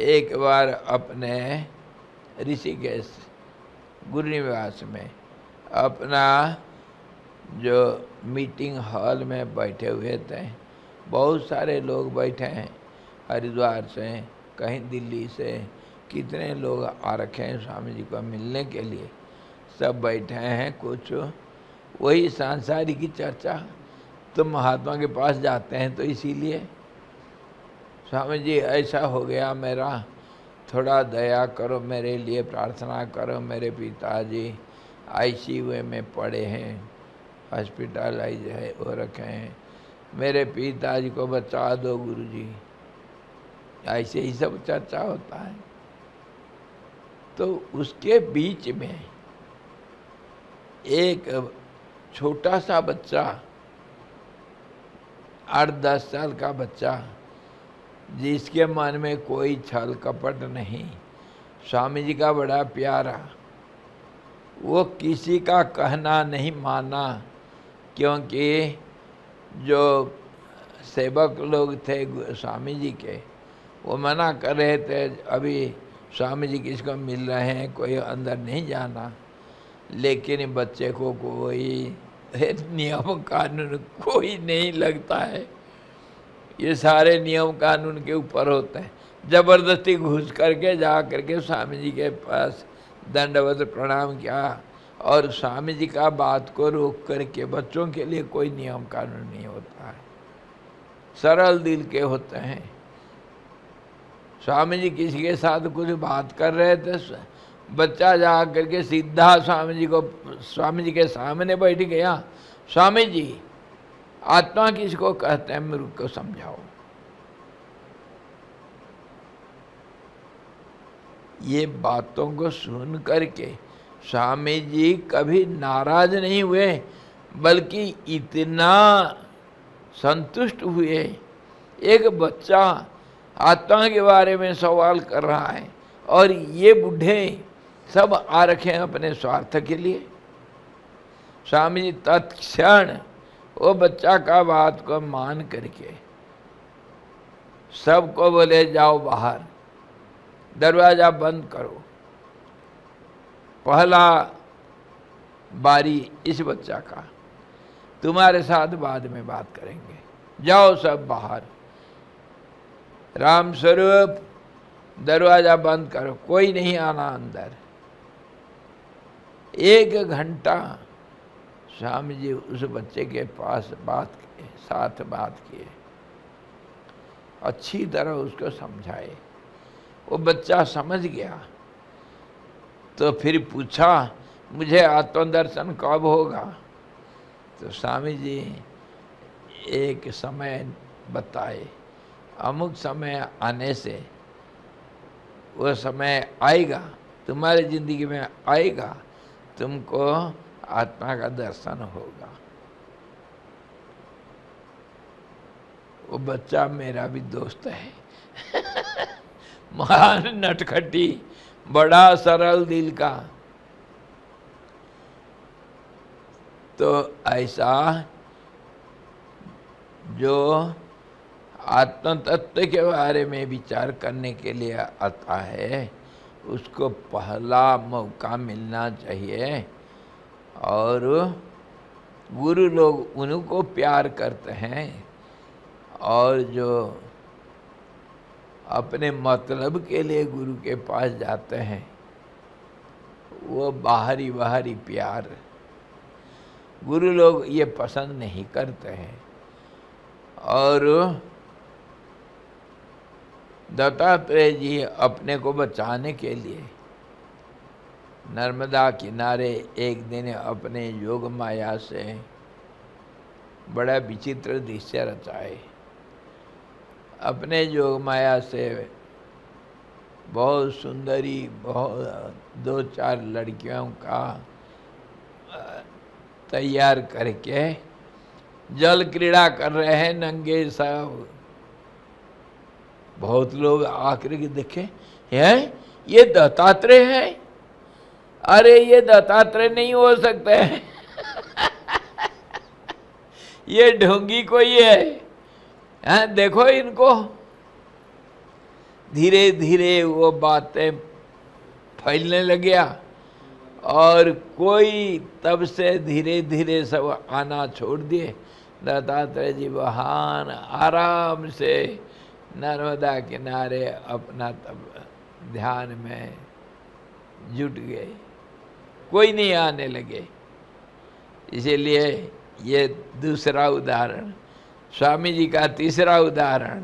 एक बार अपने ऋषिकेश गुरु निवास में अपना जो मीटिंग हॉल में बैठे हुए थे, बहुत सारे लोग बैठे हैं, हरिद्वार से, कहीं दिल्ली से, कितने लोग आ रखे हैं स्वामी जी को मिलने के लिए, सब बैठे हैं। कुछ वही सांसारिक की चर्चा, तो महात्मा के पास जाते हैं तो इसीलिए, स्वामी जी ऐसा हो गया मेरा, थोड़ा दया करो, मेरे लिए प्रार्थना करो, मेरे पिताजी आईसीयू में पड़े हैं, हॉस्पिटलाइज है वो रखे हैं, मेरे पिताजी को बचा दो गुरुजी। ऐसे ही सब चर्चा होता है। तो उसके बीच में एक छोटा सा बच्चा, 8-10 साल का बच्चा, जिसके मन में कोई छल कपट नहीं, स्वामी जी का बड़ा प्यारा, वो किसी का कहना नहीं माना, क्योंकि जो सेवक लोग थे स्वामी जी के, वो मना कर रहे थे, अभी स्वामी जी किसको मिल रहे हैं, कोई अंदर नहीं जाना। लेकिन बच्चे को कोई नियम कानून कोई नहीं लगता है, ये सारे नियम कानून के ऊपर होते हैं। जबरदस्ती घुस करके जा करके स्वामी जी के पास दंडवत प्रणाम किया, और स्वामी जी का बात को रोक करके, बच्चों के लिए कोई नियम कानून नहीं होता है, सरल दिल के होते हैं। स्वामी जी किसी के साथ कुछ बात कर रहे थे, बच्चा जा करके सीधा स्वामी जी के सामने बैठ गया, स्वामी जी आत्मा किसको कहते हैं, मेरे को समझाओ। ये बातों को सुन करके स्वामी जी कभी नाराज नहीं हुए, बल्कि इतना संतुष्ट हुए। एक बच्चा आत्मा के बारे में सवाल कर रहा है, और ये बूढ़े सब आ रखे हैं अपने स्वार्थ के लिए। स्वामी जी तत्क्षण वो बच्चा का बात को मान करके सबको बोले, जाओ बाहर, दरवाजा बंद करो, पहला बारी इस बच्चा का, तुम्हारे साथ बाद में बात करेंगे, जाओ सब बाहर। राम स्वरूप दरवाजा बंद करो, कोई नहीं आना अंदर। 1 घंटा स्वामी जी उस बच्चे के पास साथ बात किए, अच्छी तरह उसको समझाए। वो बच्चा समझ गया, तो फिर पूछा, मुझे आत्मदर्शन कब होगा? तो स्वामी जी एक समय बताए, अमुक समय आने से वो समय आएगा, तुम्हारी जिंदगी में आएगा, तुमको आत्मा का दर्शन होगा। वो बच्चा मेरा भी दोस्त है महान नटखटी, बड़ा सरल दिल का। तो ऐसा जो आत्म तत्व के बारे में विचार करने के लिए आता है, उसको पहला मौका मिलना चाहिए। और गुरु लोग उनको प्यार करते हैं, और जो अपने मतलब के लिए गुरु के पास जाते हैं, वो बाहरी प्यार गुरु लोग ये पसंद नहीं करते हैं। और दत्तात्रेय जी अपने को बचाने के लिए नर्मदा किनारे एक दिन अपने योग माया से बड़ा विचित्र दृश्य रचाए। अपने योग माया से बहुत सुंदरी, बहुत 2-4 लड़कियों का तैयार करके जल क्रीड़ा कर रहे हैं, नंगे सब बहुत लोग आकर के देखे, है ये दत्तात्रेय है, अरे ये दत्तात्रेय नहीं हो सकता है ये ढोंगी कोई है, देखो इनको। धीरे धीरे वो बातें फैलने लगा और कोई तब से धीरे धीरे सब आना छोड़ दिए। दत्तात्रेय जी वहां आराम से नर्मदा किनारे अपना तब ध्यान में जुट गए, कोई नहीं आने लगे। इसीलिए ये दूसरा उदाहरण, स्वामी जी का तीसरा उदाहरण।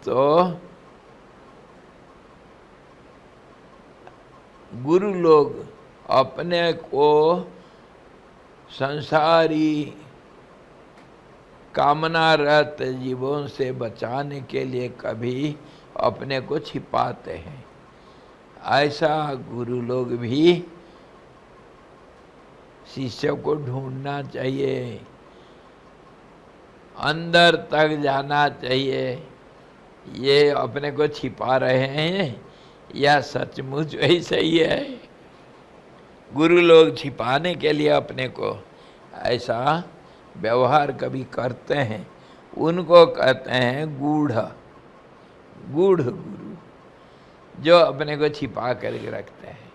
तो गुरु लोग अपने को संसारी कामना रत जीवों से बचाने के लिए कभी अपने को छिपाते हैं। ऐसा गुरु लोग भी शिष्य को ढूंढना चाहिए, अंदर तक जाना चाहिए, ये अपने को छिपा रहे हैं या सचमुच ऐसा ही है। गुरु लोग छिपाने के लिए अपने को ऐसा व्यवहार कभी करते हैं, उनको कहते हैं गूढ़ गुरु, जो अपने को छिपा करके रखते हैं।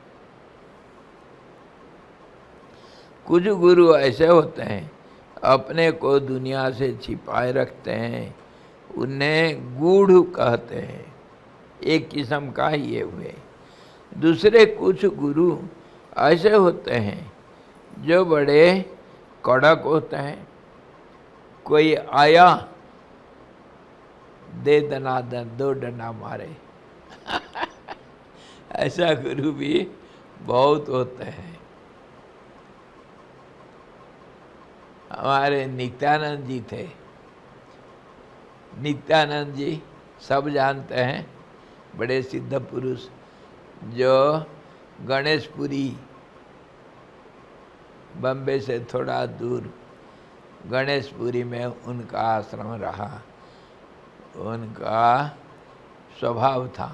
कुछ गुरु ऐसे होते हैं अपने को दुनिया से छिपाए रखते हैं, उन्हें गूढ़ कहते हैं, एक किस्म का ये हुए। दूसरे कुछ गुरु ऐसे होते हैं जो बड़े कड़क होते हैं, कोई आया दे दनादन दो डंडा मारे ऐसा गुरु भी बहुत होते हैं। हमारे नित्यानंद जी थे, नित्यानंद जी सब जानते हैं, बड़े सिद्ध पुरुष, जो गणेशपुरी बम्बे से थोड़ा दूर गणेशपुरी में उनका आश्रम रहा। उनका स्वभाव था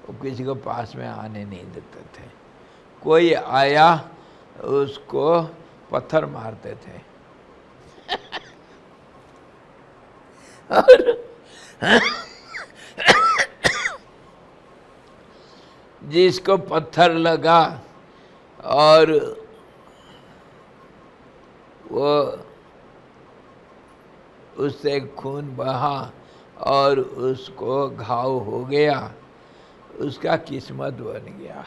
वो किसी को पास में आने नहीं देते थे, कोई आया उसको पत्थर मारते थे और जिसको पत्थर लगा और वो उससे खून बहा और उसको घाव हो गया, उसका किस्मत बन गया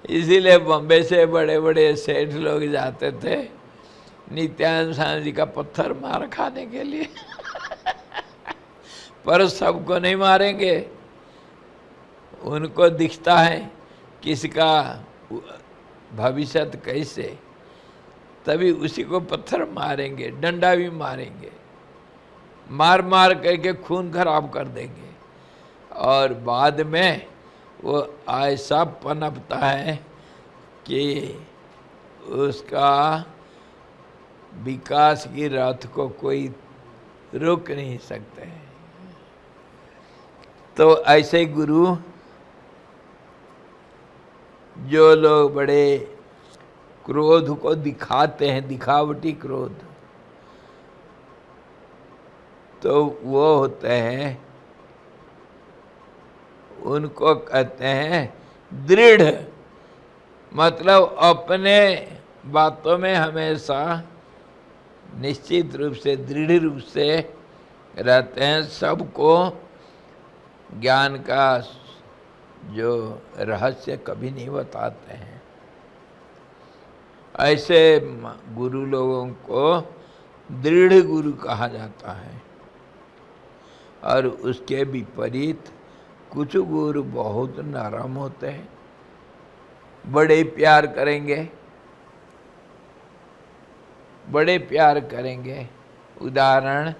इसीलिए बम्बे से बड़े बड़े सेठ लोग जाते थे नित्यानंद स्वामी जी का पत्थर मार खाने के लिए पर सबको नहीं मारेंगे, उनको दिखता है किसका भविष्य कैसे, तभी उसी को पत्थर मारेंगे, डंडा भी मारेंगे, मार मार करके खून खराब कर देंगे और बाद में वो ऐसा पनपता है कि उसका विकास की रथ को कोई रोक नहीं सकते हैं। तो ऐसे गुरु जो लोग बड़े क्रोध को दिखाते हैं, दिखावटी क्रोध, तो वो होते हैं, उनको कहते हैं दृढ़, मतलब अपने बातों में हमेशा निश्चित रूप से दृढ़ रूप से रहते हैं, सबको ज्ञान का जो रहस्य कभी नहीं बताते हैं। ऐसे गुरु लोगों को दृढ़ गुरु कहा जाता है। और उसके विपरीत कुछ गुरु बहुत नरम होते हैं, बड़े प्यार करेंगे, बड़े प्यार करेंगे। उदाहरण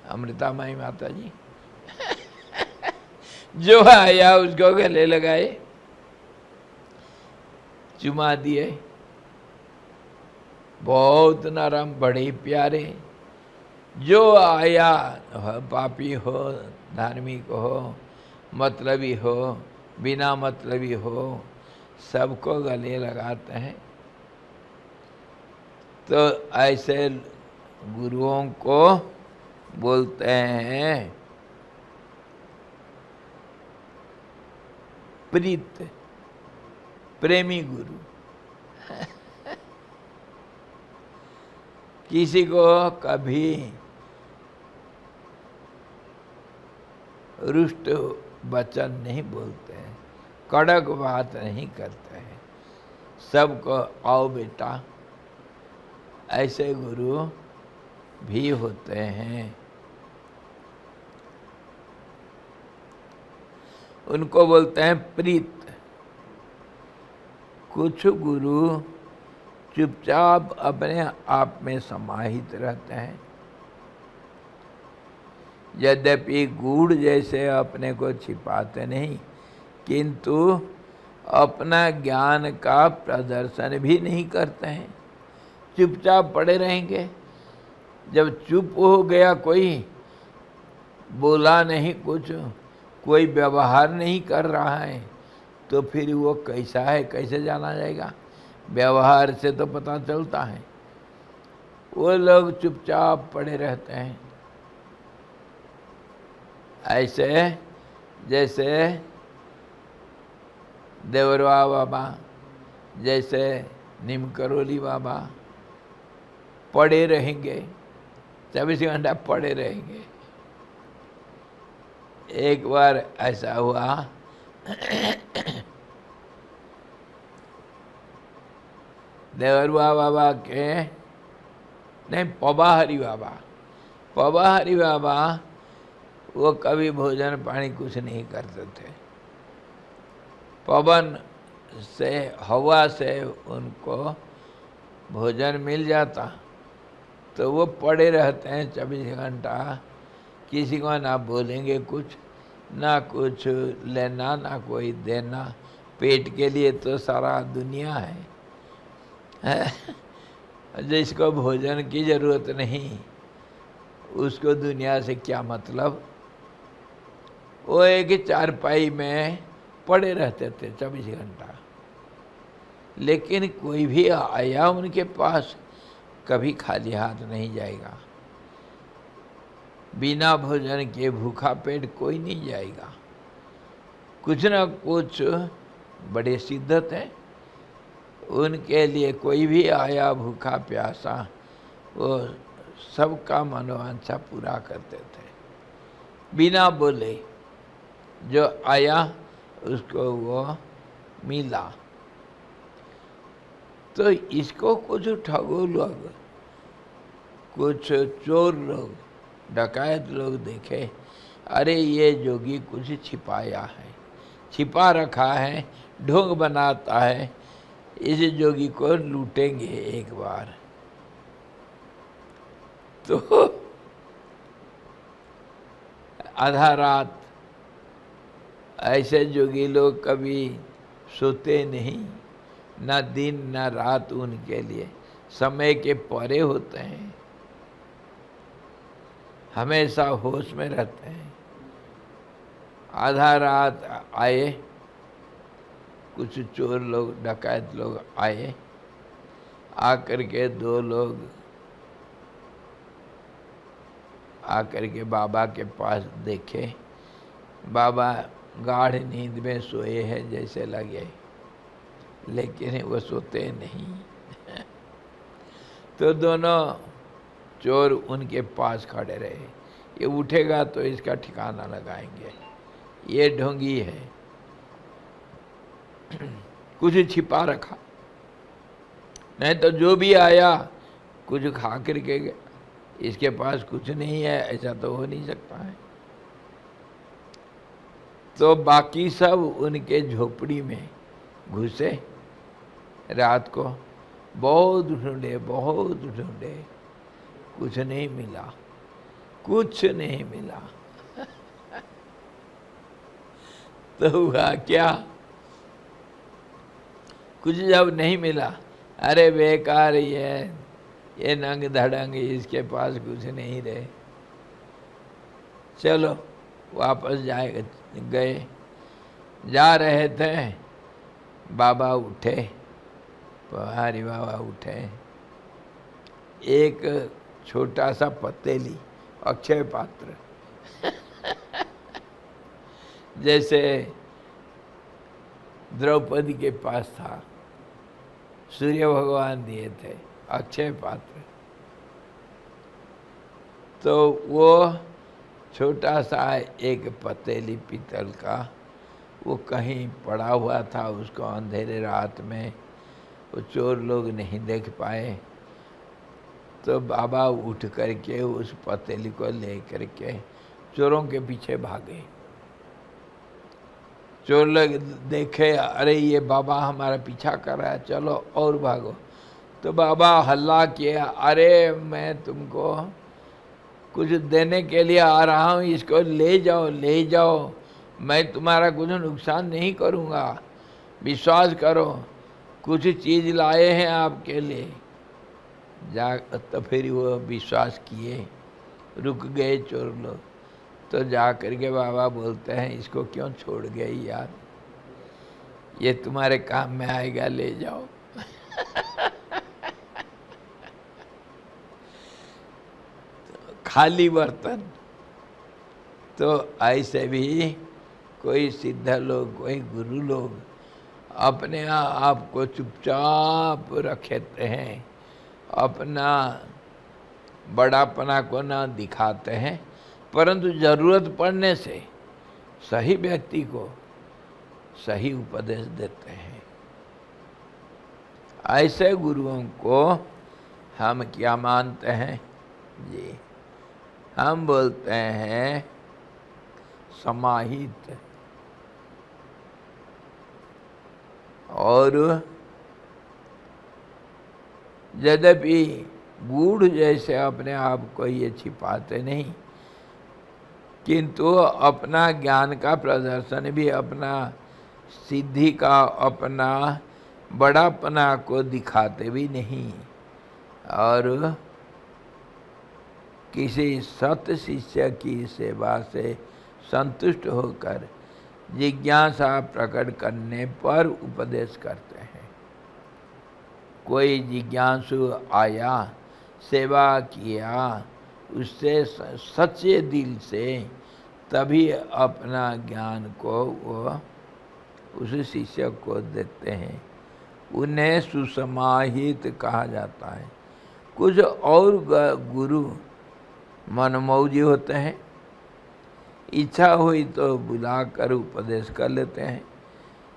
अमृतामाई माता जी जो आया उसको गले लगाए, चुमा दिए, बहुत नरम, बड़े प्यारे। जो आया, पापी हो, धार्मिक हो, मतलबी हो, बिना मतलबी हो, सबको गले लगाते हैं। तो ऐसे गुरुओं को बोलते हैं प्रीत, प्रेमी गुरु। किसी को कभी रुष्ट वचन नहीं बोलते हैं, कड़क बात नहीं करते हैं, सबको आओ बेटा, ऐसे गुरु भी होते हैं। उनको बोलते हैं प्रीत। कुछ गुरु चुपचाप अपने आप में समाहित रहते हैं, यद्यपि गूढ़ जैसे अपने को छिपाते नहीं, किंतु अपना ज्ञान का प्रदर्शन भी नहीं करते हैं, चुपचाप पड़े रहेंगे। जब चुप हो गया, कोई बोला नहीं, कुछ कोई व्यवहार नहीं कर रहा है, तो फिर वो कैसा है कैसे जाना जाएगा? व्यवहार से तो पता चलता है। वो लोग चुपचाप पड़े रहते हैं, ऐसे जैसे देवरवा बाबा, जैसे नीमकरोली बाबा पड़े रहेंगे, 24 घंटा पड़े रहेंगे। एक बार ऐसा हुआ, देवरवा बाबा के नहीं, पबाहरी बाबा वो कभी भोजन पानी कुछ नहीं करते थे। पवन से, हवा से उनको भोजन मिल जाता, तो वो पड़े रहते हैं 24 घंटा, किसी को ना बोलेंगे कुछ, ना कुछ लेना ना कोई देना। पेट के लिए तो सारा दुनिया है, जिसको भोजन की जरूरत नहीं, उसको दुनिया से क्या मतलब। वो एक चारपाई में पड़े रहते थे 24 घंटा, लेकिन कोई भी आया उनके पास कभी खाली हाथ नहीं जाएगा। बिना भोजन के भूखा पेट कोई नहीं जाएगा। कुछ ना कुछ बड़े सिद्धत हैं, उनके लिए कोई भी आया भूखा प्यासा, वो सबका मनोवांछा पूरा करते थे बिना बोले। जो आया उसको वो मिला। तो इसको कुछ ठगो लोग, कुछ चोर लोग, डकैत लोग देखे, अरे ये जोगी कुछ छिपाया है, छिपा रखा है, ढोंग बनाता है, इस जोगी को लूटेंगे एक बार। तो आधा रात, ऐसे जोगी लोग कभी सोते नहीं, ना दिन ना रात, उनके लिए समय के परे होते हैं, हमेशा होश में रहते हैं। आधा रात आए, कुछ चोर लोग, डकैत लोग आए, आकर के 2 लोग आकर के बाबा के पास देखे, बाबा गाढ़ नींद में सोए हैं जैसे लगे, लेकिन वो सोते नहीं। तो दोनों चोर उनके पास खड़े रहे, ये उठेगा तो इसका ठिकाना लगाएंगे, ये ढोंगी है, कुछ छिपा रखा, नहीं तो जो भी आया कुछ खा करके गया, इसके पास कुछ नहीं है, ऐसा तो हो नहीं सकता है। तो बाकी सब उनके झोपड़ी में घुसे, रात को बहुत ढूंढे, कुछ नहीं मिला, कुछ नहीं मिला। तो हुआ क्या, कुछ जब नहीं मिला, अरे बेकार ये ये नंग धड़ंग इसके पास कुछ नहीं रहे। चलो वापस गए। जा रहे थे, बाबा उठे, पहाड़ी बाबा उठे। एक छोटा सा पतेली, अक्षय पात्र जैसे द्रौपदी के पास था, सूर्य भगवान दिए थे अक्षय पात्र। तो वो छोटा सा एक पतेली पीतल का, वो कहीं पड़ा हुआ था, उसको अंधेरे रात में वो चोर लोग नहीं देख पाए। तो बाबा उठ करके उस पतेली को ले करके चोरों के पीछे भागे। चोर लोग देखे, अरे ये बाबा हमारा पीछा कर रहा है, चलो और भागो। तो बाबा हल्ला किया, अरे मैं तुमको कुछ देने के लिए आ रहा हूँ, इसको ले जाओ ले जाओ, मैं तुम्हारा कुछ नुकसान नहीं करूँगा, विश्वास करो, कुछ चीज़ लाए हैं आपके लिए। तो फिर वो विश्वास किए, रुक गए चोर लोग। तो जा करके बाबा बोलते हैं, इसको क्यों छोड़ गए यार, ये तुम्हारे काम में आएगा, ले जाओ। खाली बर्तन। तो ऐसे भी कोई सिद्ध लोग, कोई गुरु लोग अपने आप को चुपचाप रखते हैं, अपना बड़ापना को ना दिखाते हैं, परंतु जरूरत पड़ने से सही व्यक्ति को सही उपदेश देते हैं। ऐसे गुरुओं को हम क्या मानते हैं जी? हम बोलते हैं समाहित। और यद्यपि गूढ़ जैसे अपने आप को ये छिपाते नहीं, किंतु अपना ज्ञान का प्रदर्शन भी, अपना सिद्धि का, अपना बड़ापना को दिखाते भी नहीं, और किसी सत शिष्य की सेवा से संतुष्ट होकर जिज्ञासा प्रकट करने पर उपदेश करते हैं। कोई जिज्ञासु आया, सेवा किया, उससे सच्चे दिल से तभी अपना ज्ञान को वो उस शिष्य को देते हैं। उन्हें सुसमाहित कहा जाता है। कुछ और गुरु मनमौजी होते हैं, इच्छा हुई तो बुलाकर उपदेश कर लेते हैं,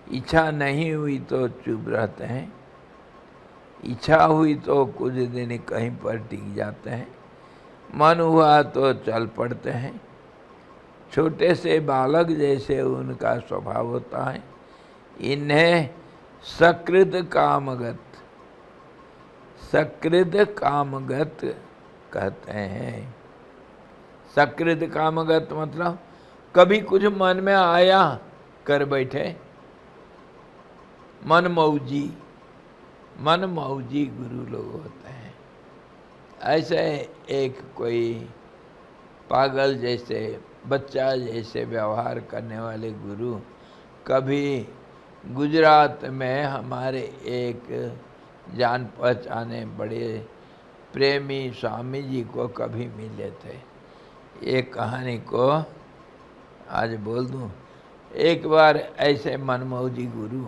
इच्छा नहीं हुई तो चुप रहते हैं, इच्छा हुई तो कुछ दिन कहीं पर टिक जाते हैं, मन हुआ तो चल पड़ते हैं। छोटे से बालक जैसे उनका स्वभाव होता है। इन्हें सकृत कामगत कहते हैं। सकृत कामगत मतलब कभी कुछ मन में आया कर बैठे, मनमौजी गुरु लोग होते हैं। ऐसे एक कोई पागल जैसे, बच्चा जैसे व्यवहार करने वाले गुरु कभी गुजरात में हमारे एक जान पहचाने बड़े प्रेमी स्वामी जी को कभी मिले थे। एक कहानी को आज बोल दूं। एक बार ऐसे मनमौजी गुरु,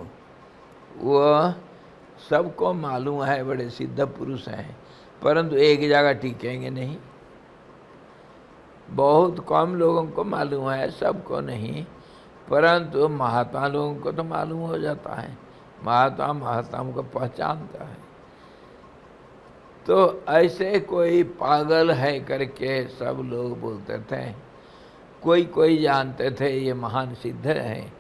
वो सबको मालूम है बड़े सिद्ध पुरुष हैं, परंतु एक जगह टिकेंगे नहीं। बहुत कम लोगों को मालूम है, सबको नहीं, परंतु महात्मा लोगों को तो मालूम हो जाता है। महात्मा को पहचानता है। तो ऐसे कोई पागल है करके सब लोग बोलते थे। कोई जानते थे ये महान सिद्ध है।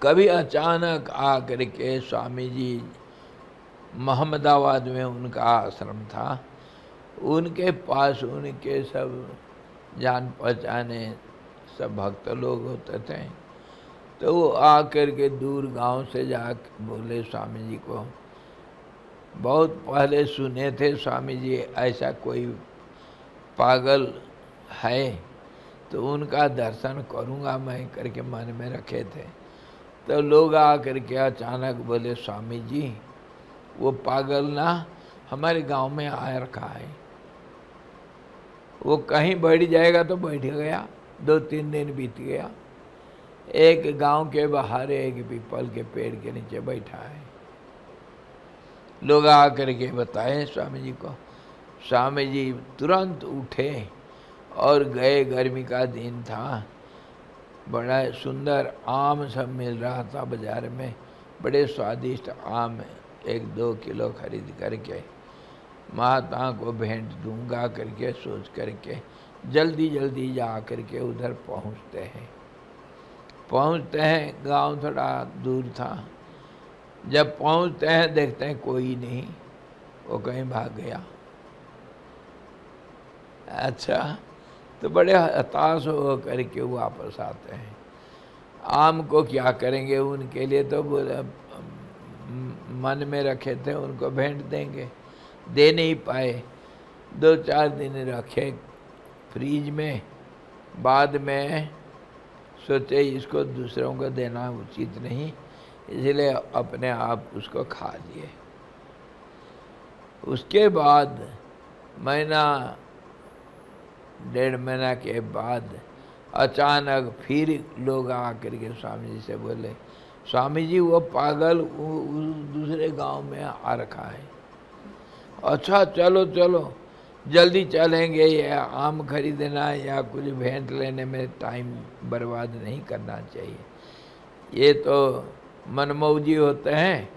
कभी अचानक आकर के स्वामी जी, मोहम्मदाबाद में उनका आश्रम था, उनके पास उनके सब जान पहचाने सब भक्त लोग होते थे। तो वो आकर के दूर गांव से जा बोले स्वामी जी को, बहुत पहले सुने थे स्वामी जी ऐसा कोई पागल है तो उनका दर्शन करूंगा मैं करके मन में रखे थे। तो लोग आकर के अचानक बोले स्वामी जी वो पागल ना हमारे गांव में आ रखा है, वो कहीं बैठ जाएगा तो बैठ गया। 2-3 दिन बीत गया, एक गांव के बाहर एक पीपल के पेड़ के नीचे बैठा है। लोग आकर के बताए स्वामी जी को। स्वामी जी तुरंत उठे और गए। गर्मी का दिन था, बड़ा सुंदर आम सब मिल रहा था बाजार में, बड़े स्वादिष्ट आम 1-2 किलो खरीद करके माता को भेंट दूंगा करके सोच करके जल्दी जल्दी जा करके उधर पहुंचते हैं। गांव थोड़ा दूर था। जब पहुंचते हैं देखते हैं कोई नहीं, वो कहीं भाग गया। अच्छा, तो बड़े हताश हो करके वापस आते हैं। आम को क्या करेंगे, उनके लिए तो मन में रखे थे उनको भेंट देंगे, दे नहीं पाए। 2-4 दिन रखे फ्रीज में, बाद में सोचे इसको दूसरों को देना उचित नहीं, इसलिए अपने आप उसको खा लिए। उसके बाद 1.5 महीना के बाद अचानक फिर लोग आकर के स्वामी जी से बोले स्वामी जी वो पागल दूसरे गांव में आ रखा है। अच्छा चलो चलो जल्दी चलेंगे, या आम खरीदना या कुछ भेंट लेने में टाइम बर्बाद नहीं करना चाहिए। ये तो मनमौजी होते हैं,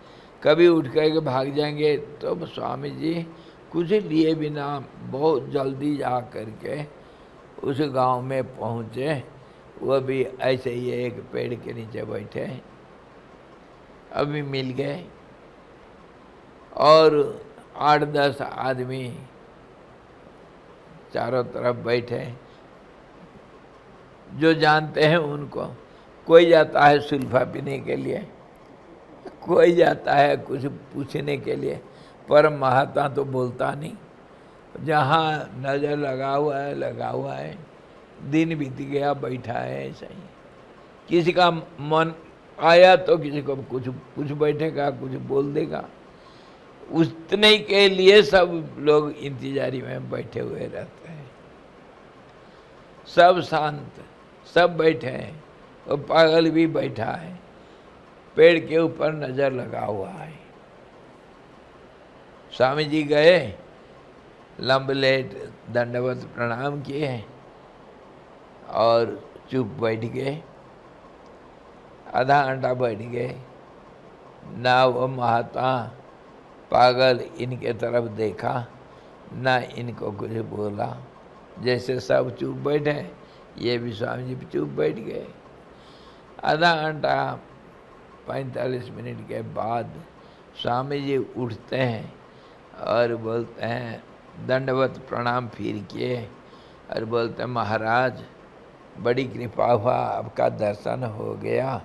कभी उठ करके भाग जाएंगे। तो स्वामी जी कुछ लिए बिना बहुत जल्दी जा करके उस गांव में पहुँचे। वह भी ऐसे ही एक पेड़ के नीचे बैठे, अभी मिल गए। और 8-10 आदमी चारों तरफ बैठे, जो जानते हैं उनको। कोई जाता है सुल्फा पीने के लिए, कोई जाता है कुछ पूछने के लिए, पर महात्मा तो बोलता नहीं। जहाँ नज़र लगा हुआ है। दिन बीत गया, बैठा है ऐसा ही। किसी का मन आया तो किसी को कुछ बैठेगा, कुछ बोल देगा। उतने के लिए सब लोग इंतजारी में बैठे हुए रहते हैं। सब शांत, सब बैठे हैं। और पागल भी बैठा है, पेड़ के ऊपर नजर लगा हुआ है। स्वामी जी गए, लंबलेट दंडवत प्रणाम किए और चुप बैठ गए। आधा घंटा बैठ गए, ना वो महात्मा पागल इनके तरफ देखा, ना इनको कुछ बोला। जैसे सब चुप बैठे, ये भी स्वामी जी चुप बैठ गए। आधा घंटा 45 मिनट के बाद स्वामी जी उठते हैं और बोलते हैं, दंडवत प्रणाम फिर किए और बोलते हैं महाराज बड़ी कृपा हुआ, आपका दर्शन हो गया,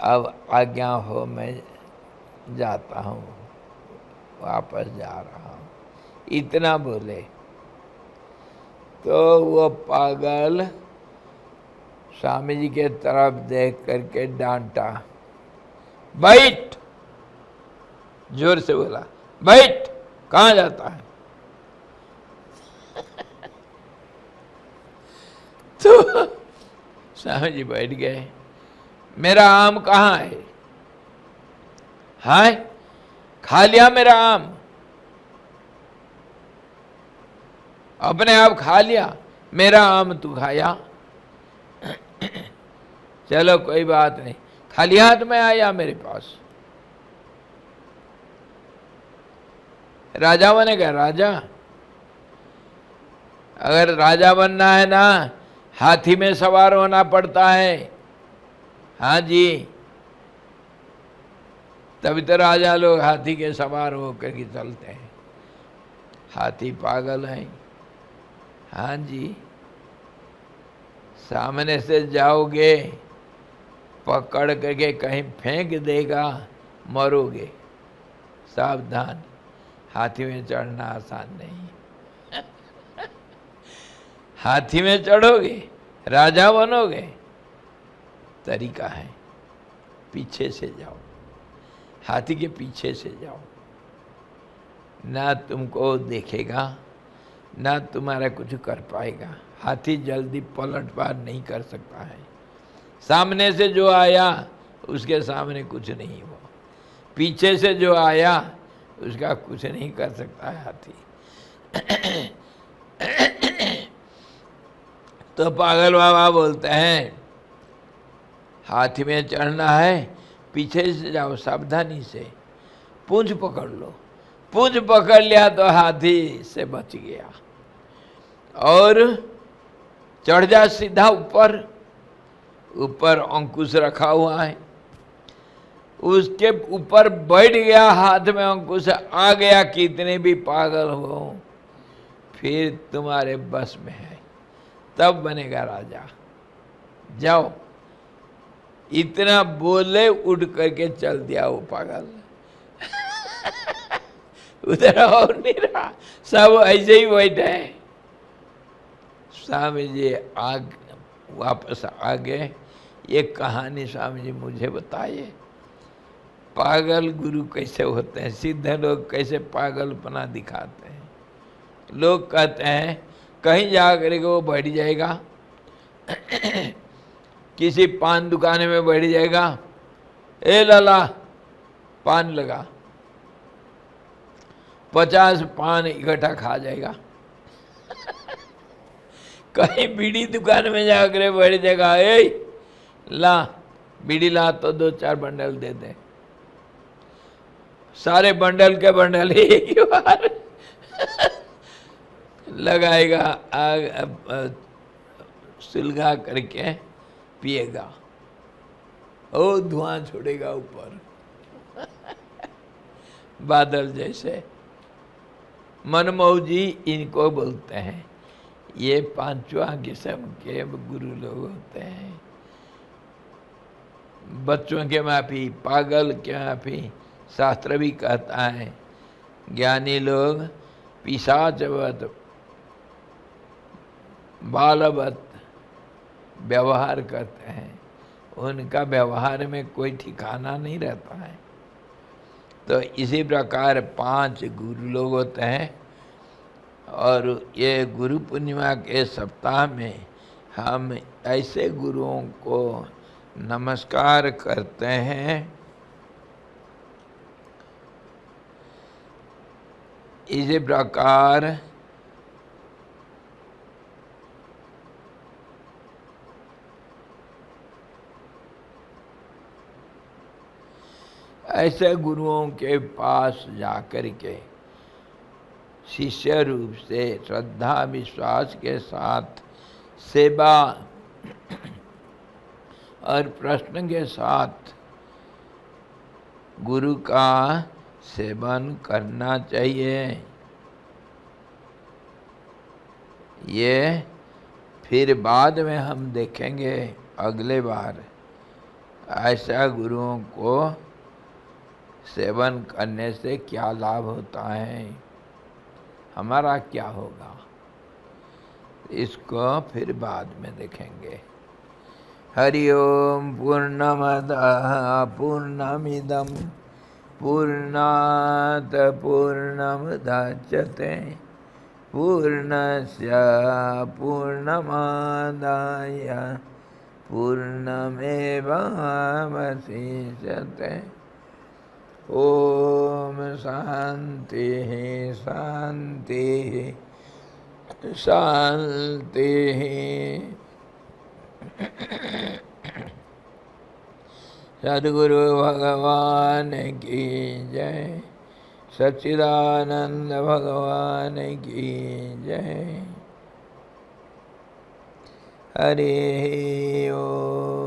अब आज्ञा हो मैं जाता हूँ, वापस जा रहा हूँ। इतना बोले तो वो पागल स्वामी जी के तरफ देख करके डांटा, बैठ, जोर से बोला, बैठ, कहाँ जाता है? तो स्वामी जी बैठ गए। मेरा आम कहाँ है? हाय, खा लिया मेरा आम, अपने आप खा लिया, मेरा आम तू खाया। चलो कोई बात नहीं, खाली हाथ में आया मेरे पास। राजा बनेगा राजा? अगर राजा बनना है ना, हाथी में सवार होना पड़ता है। हाँ जी, तभी तो राजा लोग हाथी के सवार होकर के चलते हैं। हाथी पागल है। हाँ जी, सामने से जाओगे, पकड़ करके कहीं फेंक देगा, मरोगे। सावधान, हाथी में चढ़ना आसान नहीं। हाथी में चढ़ोगे राजा बनोगे, तरीका है पीछे से जाओ, हाथी के पीछे से जाओ, ना तुमको देखेगा ना तुम्हारा कुछ कर पाएगा। हाथी जल्दी पलटवार नहीं कर सकता है, सामने से जो आया उसके सामने कुछ नहीं हुआ, पीछे से जो आया उसका कुछ नहीं कर सकता है हाथी। तो पागल बाबा बोलते हैं हाथी में चढ़ना है पीछे से जाओ, सावधानी से पूंछ पकड़ लो। पूंछ पकड़ लिया तो हाथी से बच गया, और चढ़ जा सीधा ऊपर। ऊपर अंकुश रखा हुआ है, उसके ऊपर बैठ गया, हाथ में अंकुश आ गया। कितने भी पागल हो फिर तुम्हारे बस में है, तब बनेगा राजा। जाओ, इतना बोले उठ करके चल दिया वो पागल। उधर और नहीं रहा, सब ऐसे ही बैठे हैं। स्वामी जी वापस आ गए। ये कहानी स्वामी जी मुझे बताइए, पागल गुरु कैसे होते हैं, सिद्ध लोग कैसे पागलपना दिखाते हैं। लोग कहते हैं कहीं जा कर के वो बैठ जाएगा, किसी पान दुकान में बैठ जाएगा, ए लाला पान लगा, 50 पान इकट्ठा खा जाएगा। कहीं बीड़ी दुकान में जाकर बैठ जाएगा, ए ला बीड़ी ला तो 2-4 बंडल दे दे, सारे बंडल के बंडल एक ही बार लगाएगा, आग सुलगा करके पिएगा, ओ धुआं छोड़ेगा ऊपर बादल जैसे। मनमोह जी इनको बोलते हैं, ये 5वां किस्म के गुरु लोग होते हैं। बच्चों के माफी, पागल के माफी। शास्त्र भी कहता है ज्ञानी लोग पिशाचवत बालवत व्यवहार करते हैं, उनका व्यवहार में कोई ठिकाना नहीं रहता है। तो इसी प्रकार 5 गुरु लोग होते हैं, और ये गुरु पूर्णिमा के सप्ताह में हम ऐसे गुरुओं को नमस्कार करते हैं। इसी प्रकार ऐसे गुरुओं के पास जाकर के शिष्य रूप से श्रद्धा विश्वास के साथ सेवा और प्रश्न के साथ गुरु का सेवन करना चाहिए। ये फिर बाद में हम देखेंगे अगले बार ऐसा गुरुओं को सेवन करने से क्या लाभ होता है, हमारा क्या होगा, इसको फिर बाद में देखेंगे। हरि ओम। पूर्णमदः पूर्णमिदं पूर्णात् पूर्णमुदच्यते पूर्णस्य पूर्णमादाय पूर्णमेवावशिष्यते। ओम शांति शांति शांति। सद्गुरु भगवान की जय, सच्चिदानंद भगवान की जय। हरि ओम।